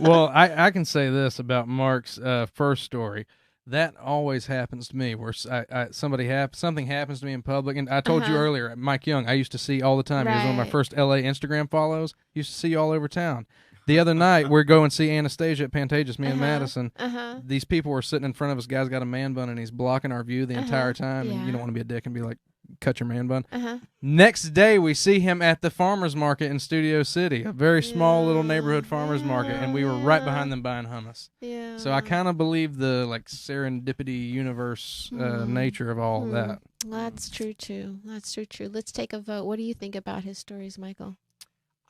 Well, I can say this about Mark's first story. That always happens to me, where something happens to me in public. And I told you earlier, Mike Young, I used to see all the time. He was one of my Right. first LA Instagram follows. Used to see all over town. The other night, we're going to see Anastasia at Pantages, me and Madison. These people were sitting in front of us. Guy's got a man bun, and he's blocking our view the entire time. And Yeah. you don't want to be a dick and be like, cut your man bun. Uh-huh. Next day, we see him at the farmer's market in Studio City, a very small little neighborhood farmer's market, and we were right behind them buying hummus. Yeah. So I kind of believe the like serendipity universe nature of all that. That's true too. That's true. Let's take a vote. What do you think about his stories, Michael?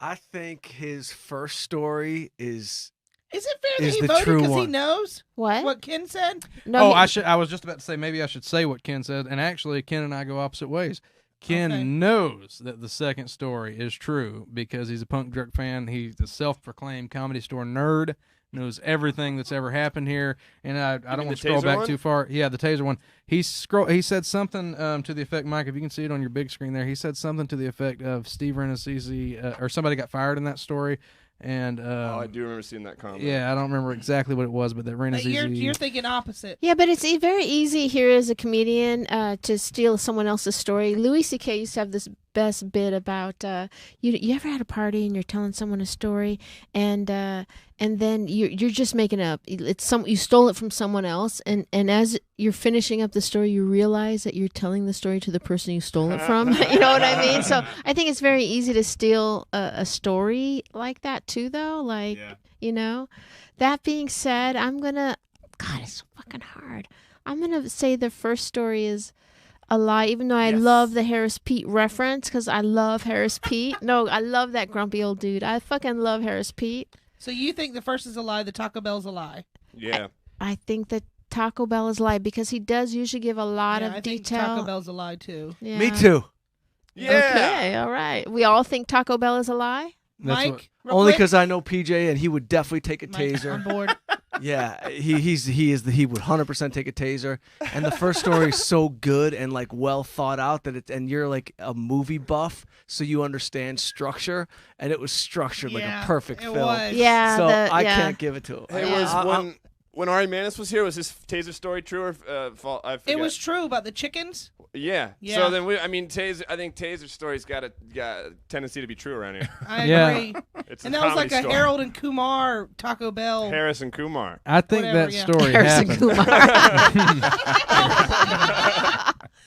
I think his first story is Is it fair that Is he the voted true because he one. knows What? Ken said? No. Oh, I was just about to say maybe I should say what Ken said, and actually Ken and I go opposite ways. Ken Okay. knows that the second story is true because he's a punk drug fan. He's a self-proclaimed Comedy Store nerd. Knows everything that's ever happened here, and I don't mean want to the scroll taser back one? too far. Yeah, the taser one. He said something to the effect, Mike, if you can see it on your big screen there. He said something to the effect of Steve Renassisi, or somebody got fired in that story, and I do remember seeing that comment. yeah, I don't remember exactly what it was, but that But Renassisi. you're thinking opposite. Yeah, but it's very easy here as a comedian to steal someone else's story. Louis C.K. used to have this best bit about you ever had a party and you're telling someone a story and then you're just making it up. You stole it from someone else, and as you're finishing up the story, you realize that you're telling the story to the person you stole it from. You know what I mean? So I think it's very easy to steal a story like that too, though. Like, you know. That being said, God, it's so fucking hard. I'm gonna say the first story is a lie, even though I love the Harris Pete reference, because I love Harris Pete. No, I love that grumpy old dude. I fucking love Harris Pete. So you think the first is a lie, the Taco Bell's a lie? Yeah. I think that Taco Bell is a lie because he does usually give a lot of I detail. think Taco Bell's a lie too. Yeah. Me too. Yeah. Okay, all right. We all think Taco Bell is a lie? That's Mike? real Only quick? because I know PJ and he would definitely take a Mike, taser. on board. Yeah, he would 100% take a taser. And the first story is so good and like well thought out and you're like a movie buff, so you understand structure, and it was structured like a perfect it film. was. Yeah. So I can't give it to him. It was when Ari Manis was here. Was his taser story true or false? I forget. It was true about the chickens. Yeah. Yeah. So then I think Taser story's got a tendency to be true around here. I Yeah. agree. It's And a that was like comedy a story. Harold and Kumar Taco Bell. Harris and Kumar. I think Whatever, that yeah. story Harrison happened. Kumar.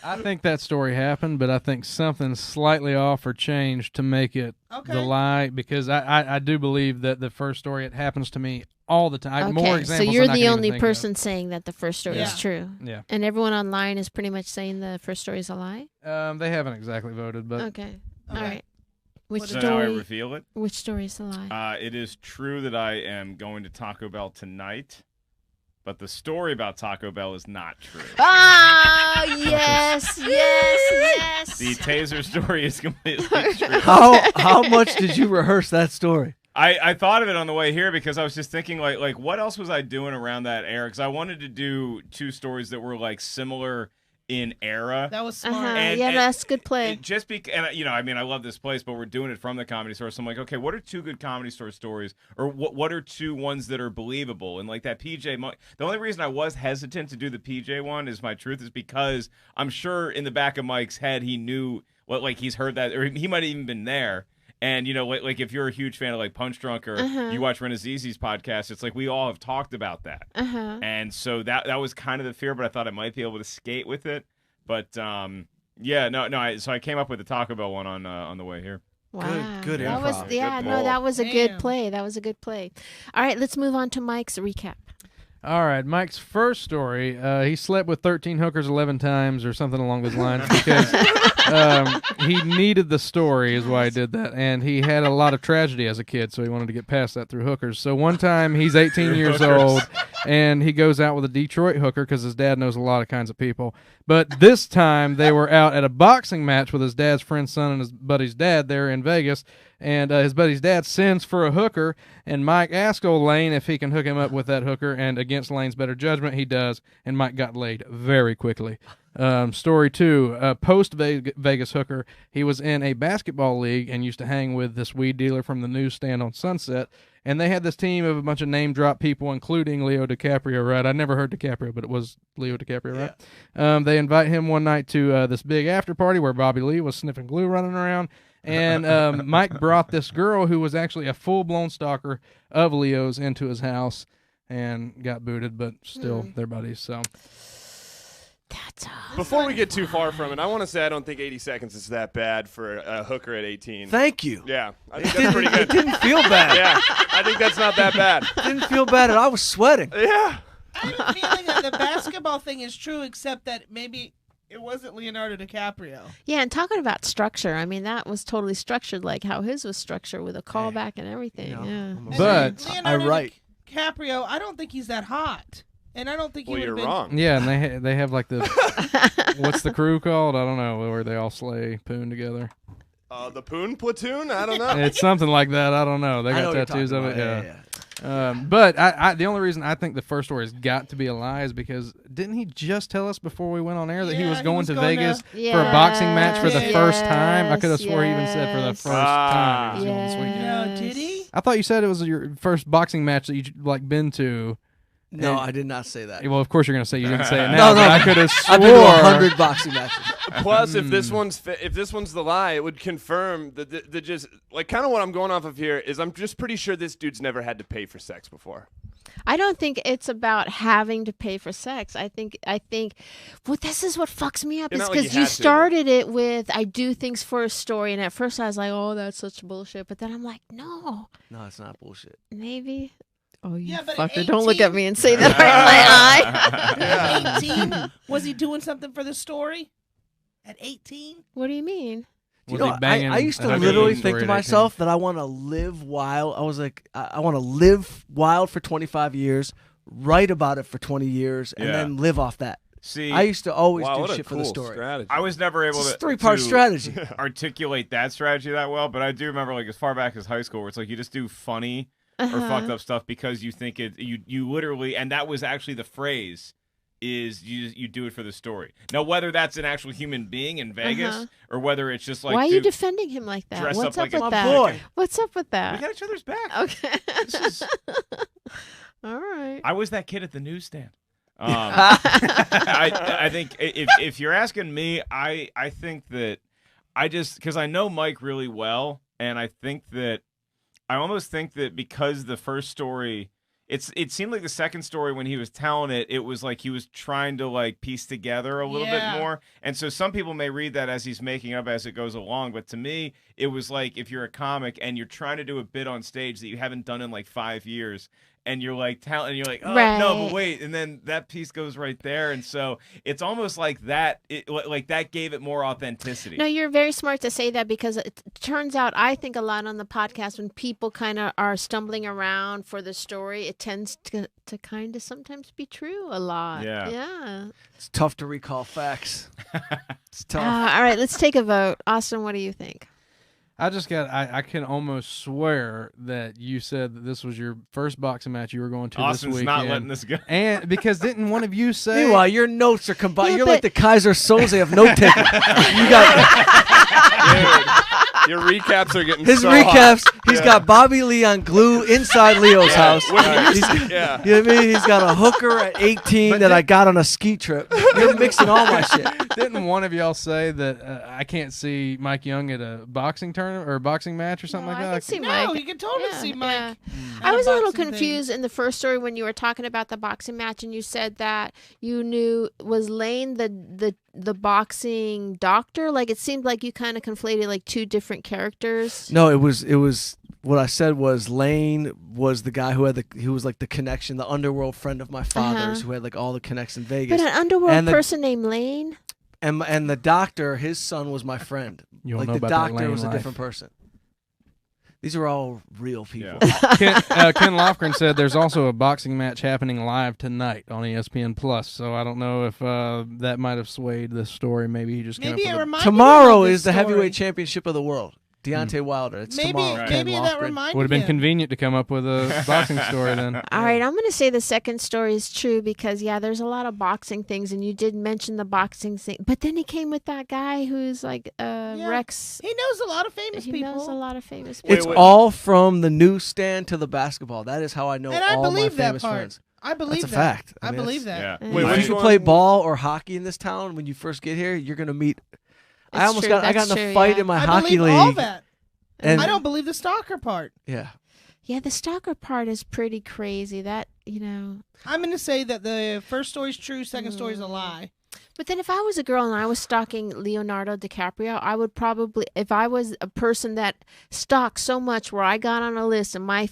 I think that story happened, but I think something slightly off or changed to make it Okay. the lie, because I do believe that the first story, it happens to me all the time. More Okay, examples so you're than I the can only even think person saying that the first story Yeah. is true. Yeah. And everyone online is pretty much saying the first story is a lie? of. They haven't exactly voted, but Okay. All Okay. right. Which What So now I story? reveal it. Which story is a lie? It is true that I am going to Taco Bell tonight, but the story about Taco Bell is not true. Ah, yes, yes. The taser story is completely true. How much did you rehearse that story? I thought of it on the way here because I was just thinking like what else was I doing around that era? Because I wanted to do two stories that were like similar in era. That was smart. Yeah, that's good play. Just because, and I mean, I love this place, but we're doing it from the Comedy Store. So I'm like, okay, what are two good Comedy Store stories, or what are two ones that are believable? And like that PJ, the only reason I was hesitant to do the PJ one is because I'm sure in the back of Mike's head he knew like he's heard that, or he might have even been there. And, like if you're a huge fan of like Punch Drunk or you watch Renazizi's podcast, it's like we all have talked about that. And so that was kind of the fear, but I thought I might be able to skate with it. But so I came up with the Taco Bell one on the way here. Wow. Good That improv. was, yeah, Good no, that pull. was a good Damn. play. That was a good play. All right, let's move on to Mike's recap. all right. Mike's first story, he slept with 13 hookers 11 times or something along those lines because he needed the story is why he did that. And he had a lot of tragedy as a kid, so he wanted to get past that through hookers. So one time he's 18 years old, and he goes out with a Detroit hooker because his dad knows a lot of kinds of people. But this time they were out at a boxing match with his dad's friend's son and his buddy's dad there in Vegas. And his buddy's dad sends for a hooker, and Mike asks old Lane if he can hook him up with that hooker, and against Lane's better judgment, he does, and Mike got laid very quickly. Story 2, post-Vegas hooker, he was in a basketball league and used to hang with this weed dealer from the newsstand on Sunset, and they had this team of a bunch of name-drop people, including Leo DiCaprio, right? I never heard DiCaprio, but it was Leo DiCaprio, right? They invite him one night to this big after-party where Bobby Lee was sniffing glue running around, and Mike brought this girl who was actually a full-blown stalker of Leo's into his house and got booted, but still they're buddies. So That's awesome. Before we get too far from it, I want to say I don't think 80 seconds is that bad for a hooker at 18. Thank you. Yeah, I think that's pretty It good. didn't feel bad. Yeah, I think that's not that bad. Didn't feel bad at all. I was sweating. Yeah. I have a feeling that the basketball thing is true, except that maybe it wasn't Leonardo DiCaprio. Yeah, and talking about structure, I mean, that was totally structured like how his was structured with a callback and everything. You know, Yeah. I'm a- But Leonardo write. DiCaprio, I don't think he's that hot. And I don't think he Well, would you're have been. wrong. yeah, and they have like the what's the crew called? I don't know, where they all slay poon together. The Poon Platoon? I don't know. It's something like that. I don't know. They I know got what you're tattoos of talking it. about. Yeah. But I the only reason I think the first story has got to be a lie is because didn't he just tell us before we went on air that he Yeah, was he going was to going Vegas to- for a boxing match for the Yes, first time? I could have swore he even said for the yes. first time he was going this Yes. weekend. No, did he? I thought you said it was your first boxing match that you like been to. No, I did not say that. Well, of course you're going to say you didn't say it now. No, but I could have I've been to swore. 100 boxing matches. Plus, if this one's the lie, it would confirm the just like kind of what I'm going off of here is I'm just pretty sure this dude's never had to pay for sex before. I don't think it's about having to pay for sex. I think well, this is what fucks me up, It's is not like because you you had to. started it with I do things for a story, and at first I was like, oh, that's such bullshit, but then I'm like, no, No, it's not bullshit. maybe. Oh, you Yeah, but fucker! at Don't look 18 at me and say that right in my eye. 18? Was he doing something for the story? At 18? What do you mean? You Was know, he banging I used to a literally story think to at 18? myself that I want to live wild. I was like, I want to live wild for 25 years, write about it for 20 years, and Yeah. then live off that. See, I used to always Wow, do what a shit cool for the story. strategy. I was never able It's a to three-part to strategy. articulate that strategy that well, but I do remember like as far back as high school where it's like you just do funny or Uh-huh. fucked up stuff because you think you literally, and that was actually the phrase, is you do it for the story. Now whether that's an actual human being in Vegas Uh-huh. or whether it's just like, Why are you dude, defending him like that? dress What's up up like a with My that? boy. What's up with we that? got each other's back. Okay. This is, All right. I was that kid at the newsstand. I think if you're asking me, I think that I just because I know Mike really well, and I almost think that because the first story, it seemed like the second story when he was telling it, it was like he was trying to like piece together a little Yeah. bit more, and so some people may read that as he's making up as it goes along, but to me, it was like if you're a comic and you're trying to do a bit on stage that you haven't done in like 5 years. And you're like telling, and you're like, oh no, but Right. wait, and then that piece goes right there, and so it's almost like that, like that gave it more authenticity. No, you're very smart to say that because it turns out I think a lot on the podcast when people kind of are stumbling around for the story, it tends to kind of sometimes be true a lot. Yeah. Yeah. It's tough to recall facts. It's tough. All right, let's take a vote. Austin, what do you think? I can almost swear that you said that this was your first boxing match you were going to Austin's this not weekend. letting this go. And because didn't one of you say Meanwhile, your notes are combined. Yeah, You're like but- the Kaiser Soze of note taking. You got Dude, your recaps are getting his so recaps. hot. He's got Bobby Lee on glue inside Leo's house. Yeah. You know what I mean? He's got a hooker at 18 that I got on a ski trip. You're mixing all my shit. Didn't one of y'all say that I can't see Mike Young at a boxing tournament or a boxing match or something No, like I that? can see No, Mike. you can totally see Mike. yeah. at I was a little boxing thing. confused in the first story when you were talking about the boxing match, and you said that you knew was Lane the boxing doctor. Like it seemed like you kind of conflated like two different characters. No, it was what I said was Lane was the guy who was like the connection, the underworld friend of my father's who had like all the connects in Vegas. But an underworld And the- person named Lane. And the doctor, his son was my friend. You don't Like know the about that doctor Lane was a life. different person. These are all real people. Yeah. Ken Lofgren said there's also a boxing match happening live tonight on ESPN Plus. So I don't know if that might have swayed this story. Maybe he just came Maybe up it with a reminded Tomorrow him of is the this story. heavyweight championship of the world. Deontay Wilder. It's Maybe tomorrow. maybe Ken that Lofgren. reminded would have been him. convenient to come up with a boxing story then. All right, I'm going to say the second story is true because, yeah, there's a lot of boxing things, and you did mention the boxing thing. But then he came with that guy who's like Rex. He knows a lot of famous He people. knows a lot of famous people. It's all from the newsstand to the basketball. That is how I know and I all my believe that famous part. friends. I believe That's a that. fact. I I mean, believe that's- that. Yeah. Wait, Yeah. If which you one? play ball or hockey in this town, when you first get here, you're gonna meet. I It's almost true, I got that's in a true, fight yeah. in my I hockey believe all league. that. And I don't believe the stalker part. yeah, Yeah, the stalker part is pretty crazy. That, you know. I'm going to say that the first story's true, second story's a lie. But then if I was a girl and I was stalking Leonardo DiCaprio, I would probably, if I was a person that stalked so much where I got on a list and my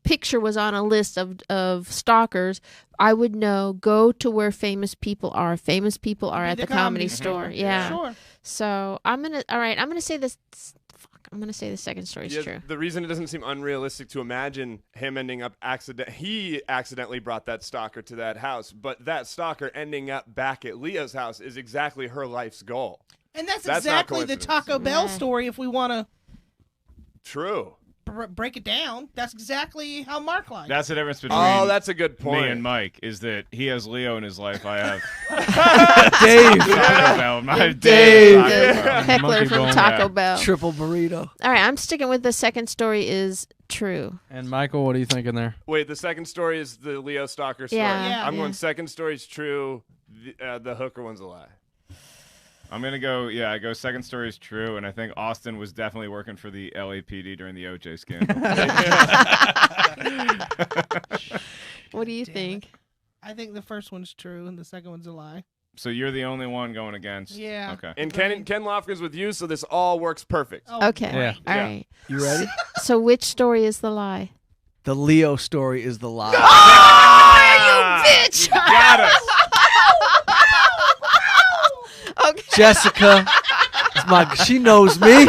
picture was on a list of stalkers, I would know, go to where famous people are. Famous people are at the comedy store. Yeah. Sure. So I'm going to say this. I'm going to say the second story is Yeah, true. the reason it doesn't seem unrealistic to imagine him ending up he accidentally brought that stalker to that house, but that stalker ending up back at Leah's house is exactly her life's goal. And that's That's not exactly the coincidence. Taco Bell Yeah. story if we want to. True. break it down, that's exactly how Mark likes. That's the difference between that's a good point. me and Mike is that he has Leo in his life. I have Dave. Taco Bell. I have Dave. Taco The Bell. heckler Monkey from bone. Taco Yeah. Bell. Triple burrito. All right, I'm sticking with the second story is true. And Michael, what are you thinking there? Wait, the second story is the Leo Stalker story. Yeah. I'm Yeah. going second story's true. The hooker one's a lie. I'm gonna go. Yeah, I go. Second story is true, and I think Austin was definitely working for the LAPD during the OJ scandal. What do you Damn think? I think the first one's true and the second one's a lie. So you're the only one going against. Yeah. Okay. And Ken Lofgren's with you, so this all works perfect. Oh, Okay. Yeah. All Yeah. right. You ready? So which story is the lie? The Leo story is the lie. Ah, bitch! You got us. Okay. Jessica, she knows me.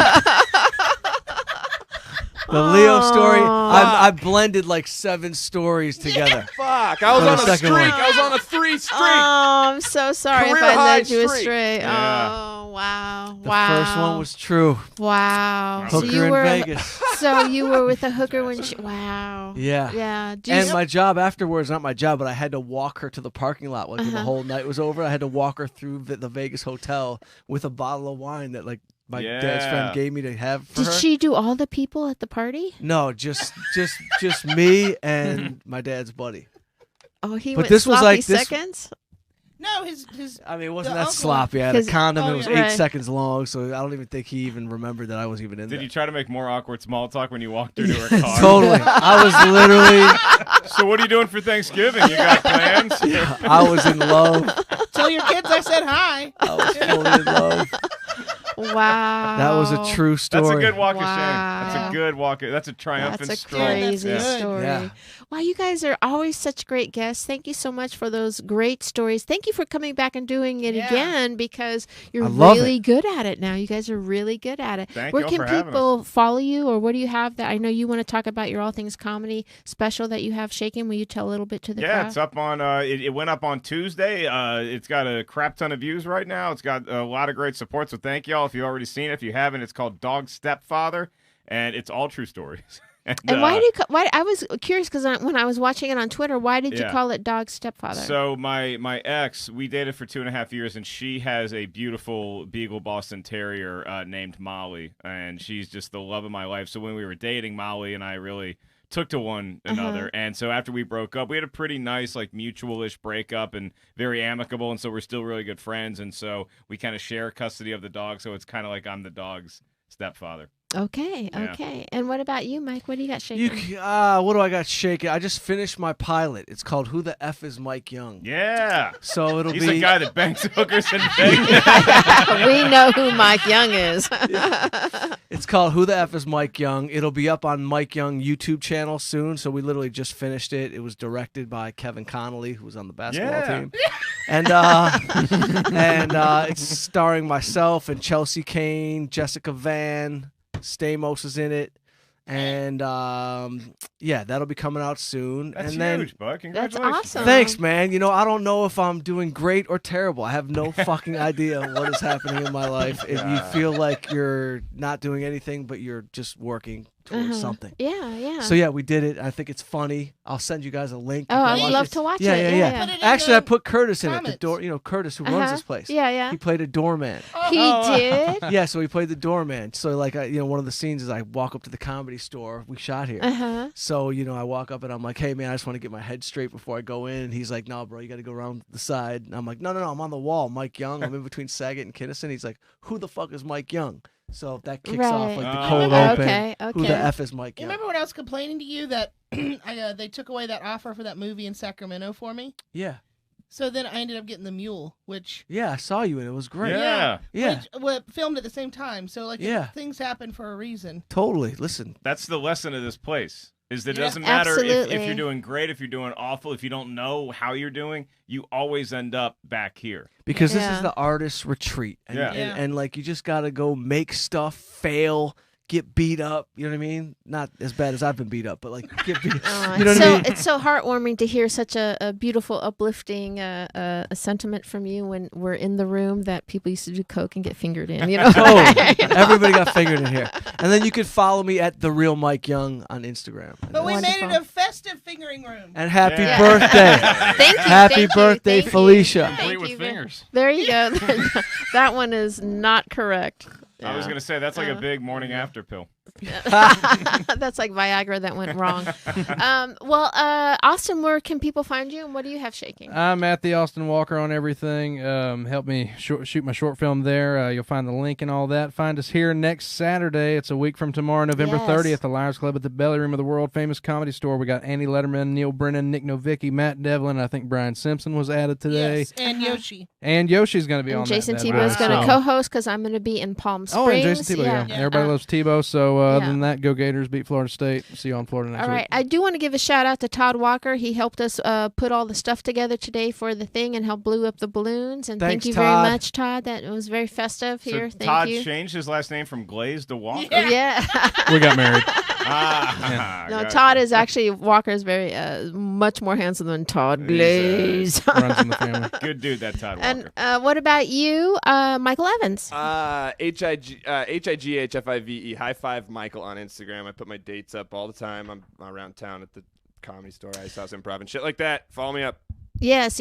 The Leo story. I blended like 7 stories together. Fuck! I was For on the a second streak. one. I was on a 3 streak. Oh, I'm so sorry if Career I high led you streak. astray. Yeah. Oh, wow. The wow. first one was true. Wow. Hooker so you in were Vegas. So you were with a hooker when she wow. Yeah. Yeah. Do you And my job afterwards, not my job, but I had to walk her to the parking lot when the whole night was over. I had to walk her through the Vegas hotel with a bottle of wine that like my dad's Yeah. friend gave me to have for Did her. she do all the people at the party? No, just me and my dad's buddy. Oh, he But went this was sloppy like this- seconds? No, his I mean, it wasn't The that uncle- sloppy. I had a 'Cause- condom. oh, It was yeah. 8 Right. seconds long, so I don't even think he even remembered that I was even in Did there. you try to make more awkward small talk when you walked her to her car? Totally. I was literally, So what are you doing for Thanksgiving? You got plans? I was in love. tell your kids I said hi. I was fully in love. Wow. That was a true story. That's a good walk of shame. Wow. That's a good walk. That's a triumphant That's a stroll. crazy That's good. story. Yeah. Wow, you guys are always such great guests. Thank you so much for those great stories. Thank you for coming back and doing it Yeah. again because you're I love really good at it now. You guys are really good at it. Thank Where y'all can for having people follow you or what do you have that I know you want to talk about your All Things Comedy special that you have shaking. Will you tell a little bit to the Yeah, crowd? it's up on. It went up on Tuesday. It's got a crap ton of views right now. It's got a lot of great support. So thank y'all if you've already seen it. If you haven't, it's called Dog Stepfather, and it's all true stories. And why do you why I was curious because when I was watching it on Twitter, why did you Yeah. call it Dog Stepfather? So my ex, we dated for 2.5 years, and she has a beautiful Beagle Boston Terrier named Molly, and she's just the love of my life. So when we were dating, Molly and I really took to one another, and so after we broke up, we had a pretty nice like mutual-ish breakup and very amicable, and so we're still really good friends, and so we kind of share custody of the dog. So it's kind of like I'm the dog's stepfather. Okay, Yeah. okay. And what about you, Mike? What do you got You, shaking? what do I got shaking? I just finished my pilot. It's called Who the F is Mike Young? Yeah, So it'll he's be a guy that bangs hookers in Vegas. We know who Mike Young is. It's called Who the F is Mike Young. It'll be up on Mike Young YouTube channel soon. So we literally just finished it. It was directed by Kevin Connolly, who was on the basketball Yeah. team. And it's starring myself and Chelsea Kane, Jessica Van, Stamos is in it. And yeah, that'll be coming out soon. That's and then huge, bud. That's Congratulations. awesome. thanks, man. You know, I don't know if I'm doing great or terrible. I have no fucking idea what is happening in my life. If you feel like you're not doing anything, but you're just working towards something. Yeah, yeah. So yeah, we did it. I think it's funny. I'll send you guys a link. Oh, You can I'd watch love it. to watch Yeah, it. yeah, Yeah, yeah. Put it in Actually, the I put Curtis in it. The comments. door, Curtis who runs this place. Yeah, yeah. He played a doorman. He did. Yeah, so he played the doorman. So like, one of the scenes is I walk up to the Comedy Store. We shot here. Uh-huh. So, I walk up and I'm like, hey, man, I just want to get my head straight before I go in. And he's like, no, bro, you got to go around the side. And I'm like, no, I'm on the wall. Mike Young. I'm in between Saget and Kinnison. He's like, who the fuck is Mike Young? So that kicks off like the Right. cold Oh, open. okay, Who the okay. F is Mike You Young? remember when I was complaining to you that they took away that offer for that movie in Sacramento for me? Yeah. So then I ended up getting The Mule, which Yeah, I saw you and it was great. Yeah. Yeah, filmed at the same time. So like Yeah. things happen for a reason. totally. Listen, That's the lesson of this place. Is that it Yeah. doesn't matter if Absolutely. you're doing great, if you're doing awful, if you don't know how you're doing, you always end up back here. because this Yeah. is the artist's retreat. And, Yeah. and like you just got to go make stuff, fail, get beat up. You know what I mean? Not as bad as I've been beat up, but like get beat. Oh, You know it's what I so mean? it's so heartwarming to hear such a beautiful, uplifting a sentiment from you when we're in the room that people used to do coke and get fingered in. You know, Everybody got fingered in here. And then you could follow me at The Real Mike Young on Instagram. But we made it Wonderful. a festive fingering room. And happy Yeah. birthday. Thank you. Happy thank you, birthday, thank you. Felicia. Thank Complete with you. fingers. There you go. That one is not correct. I was gonna say that's like a big morning after pill. That's like Viagra that went wrong. Austin, where can people find you, and what do you have shaking? I'm at the Austin Walker on everything. Help me shoot my short film there. You'll find the link and all that. Find us here next Saturday. It's a week from tomorrow, November Yes. 30th, the Liars Club at the Belly Room of the World Famous Comedy Store. We got Andy Letterman, Neil Brennan, Nick Novicki, Matt Devlin. I think Brian Simpson was added today. Yes, and Yoshi. And Yoshi's going to be And on Jason that. Tebow is going to So- co-host because I'm going to be in Palm Springs. Oh, and Jason Tebow, yeah. Yeah. Everybody loves Tebow. So other Yeah. than that, go Gators, beat Florida State. See you on Florida next All right. week. I do want to give a shout out to Todd Walker. He helped us put all the stuff together today for the thing and helped blew up the balloons. And Thanks, thank you Todd. very much, Todd. That was very festive here. So Thank Todd you. changed his last name from Glaze to Walker. Yeah. We got married. No, gotcha. Todd is actually Walker is very much more handsome than Todd Glaze. Runs in the family. Good dude, that Todd Walker. And what about you, Michael Evans? HIGHFIVE. High five Michael on Instagram. I put my dates up all the time. I'm around town at the Comedy Store, Ice House Improv, and shit like that. Follow me up. Yes,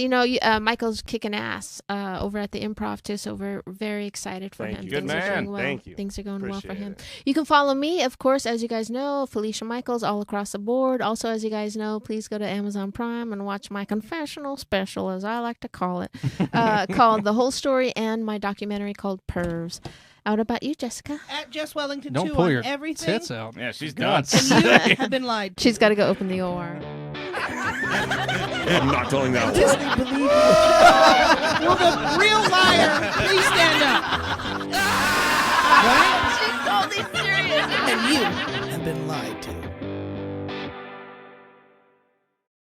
Michael's kicking ass over at the Improv too, so we're very excited for Thank him. you. Good Things are man. going well. Thank you. Things are going well for Appreciate him. it. You can follow me, of course, as you guys know, Felicia Michaels all across the board. Also, as you guys know, please go to Amazon Prime and watch my confessional special, as I like to call it, called The Whole Story, and my documentary called Pervs. What about you, Jessica? At Jess Wellington Don't 2 pull on your everything. tits out. Yeah, she's done. And you have been lied to. She's got to go open the OR. I'm not telling that. Disney believe you. Will the real liar please stand up? Right? She's totally serious. And you have been lied to.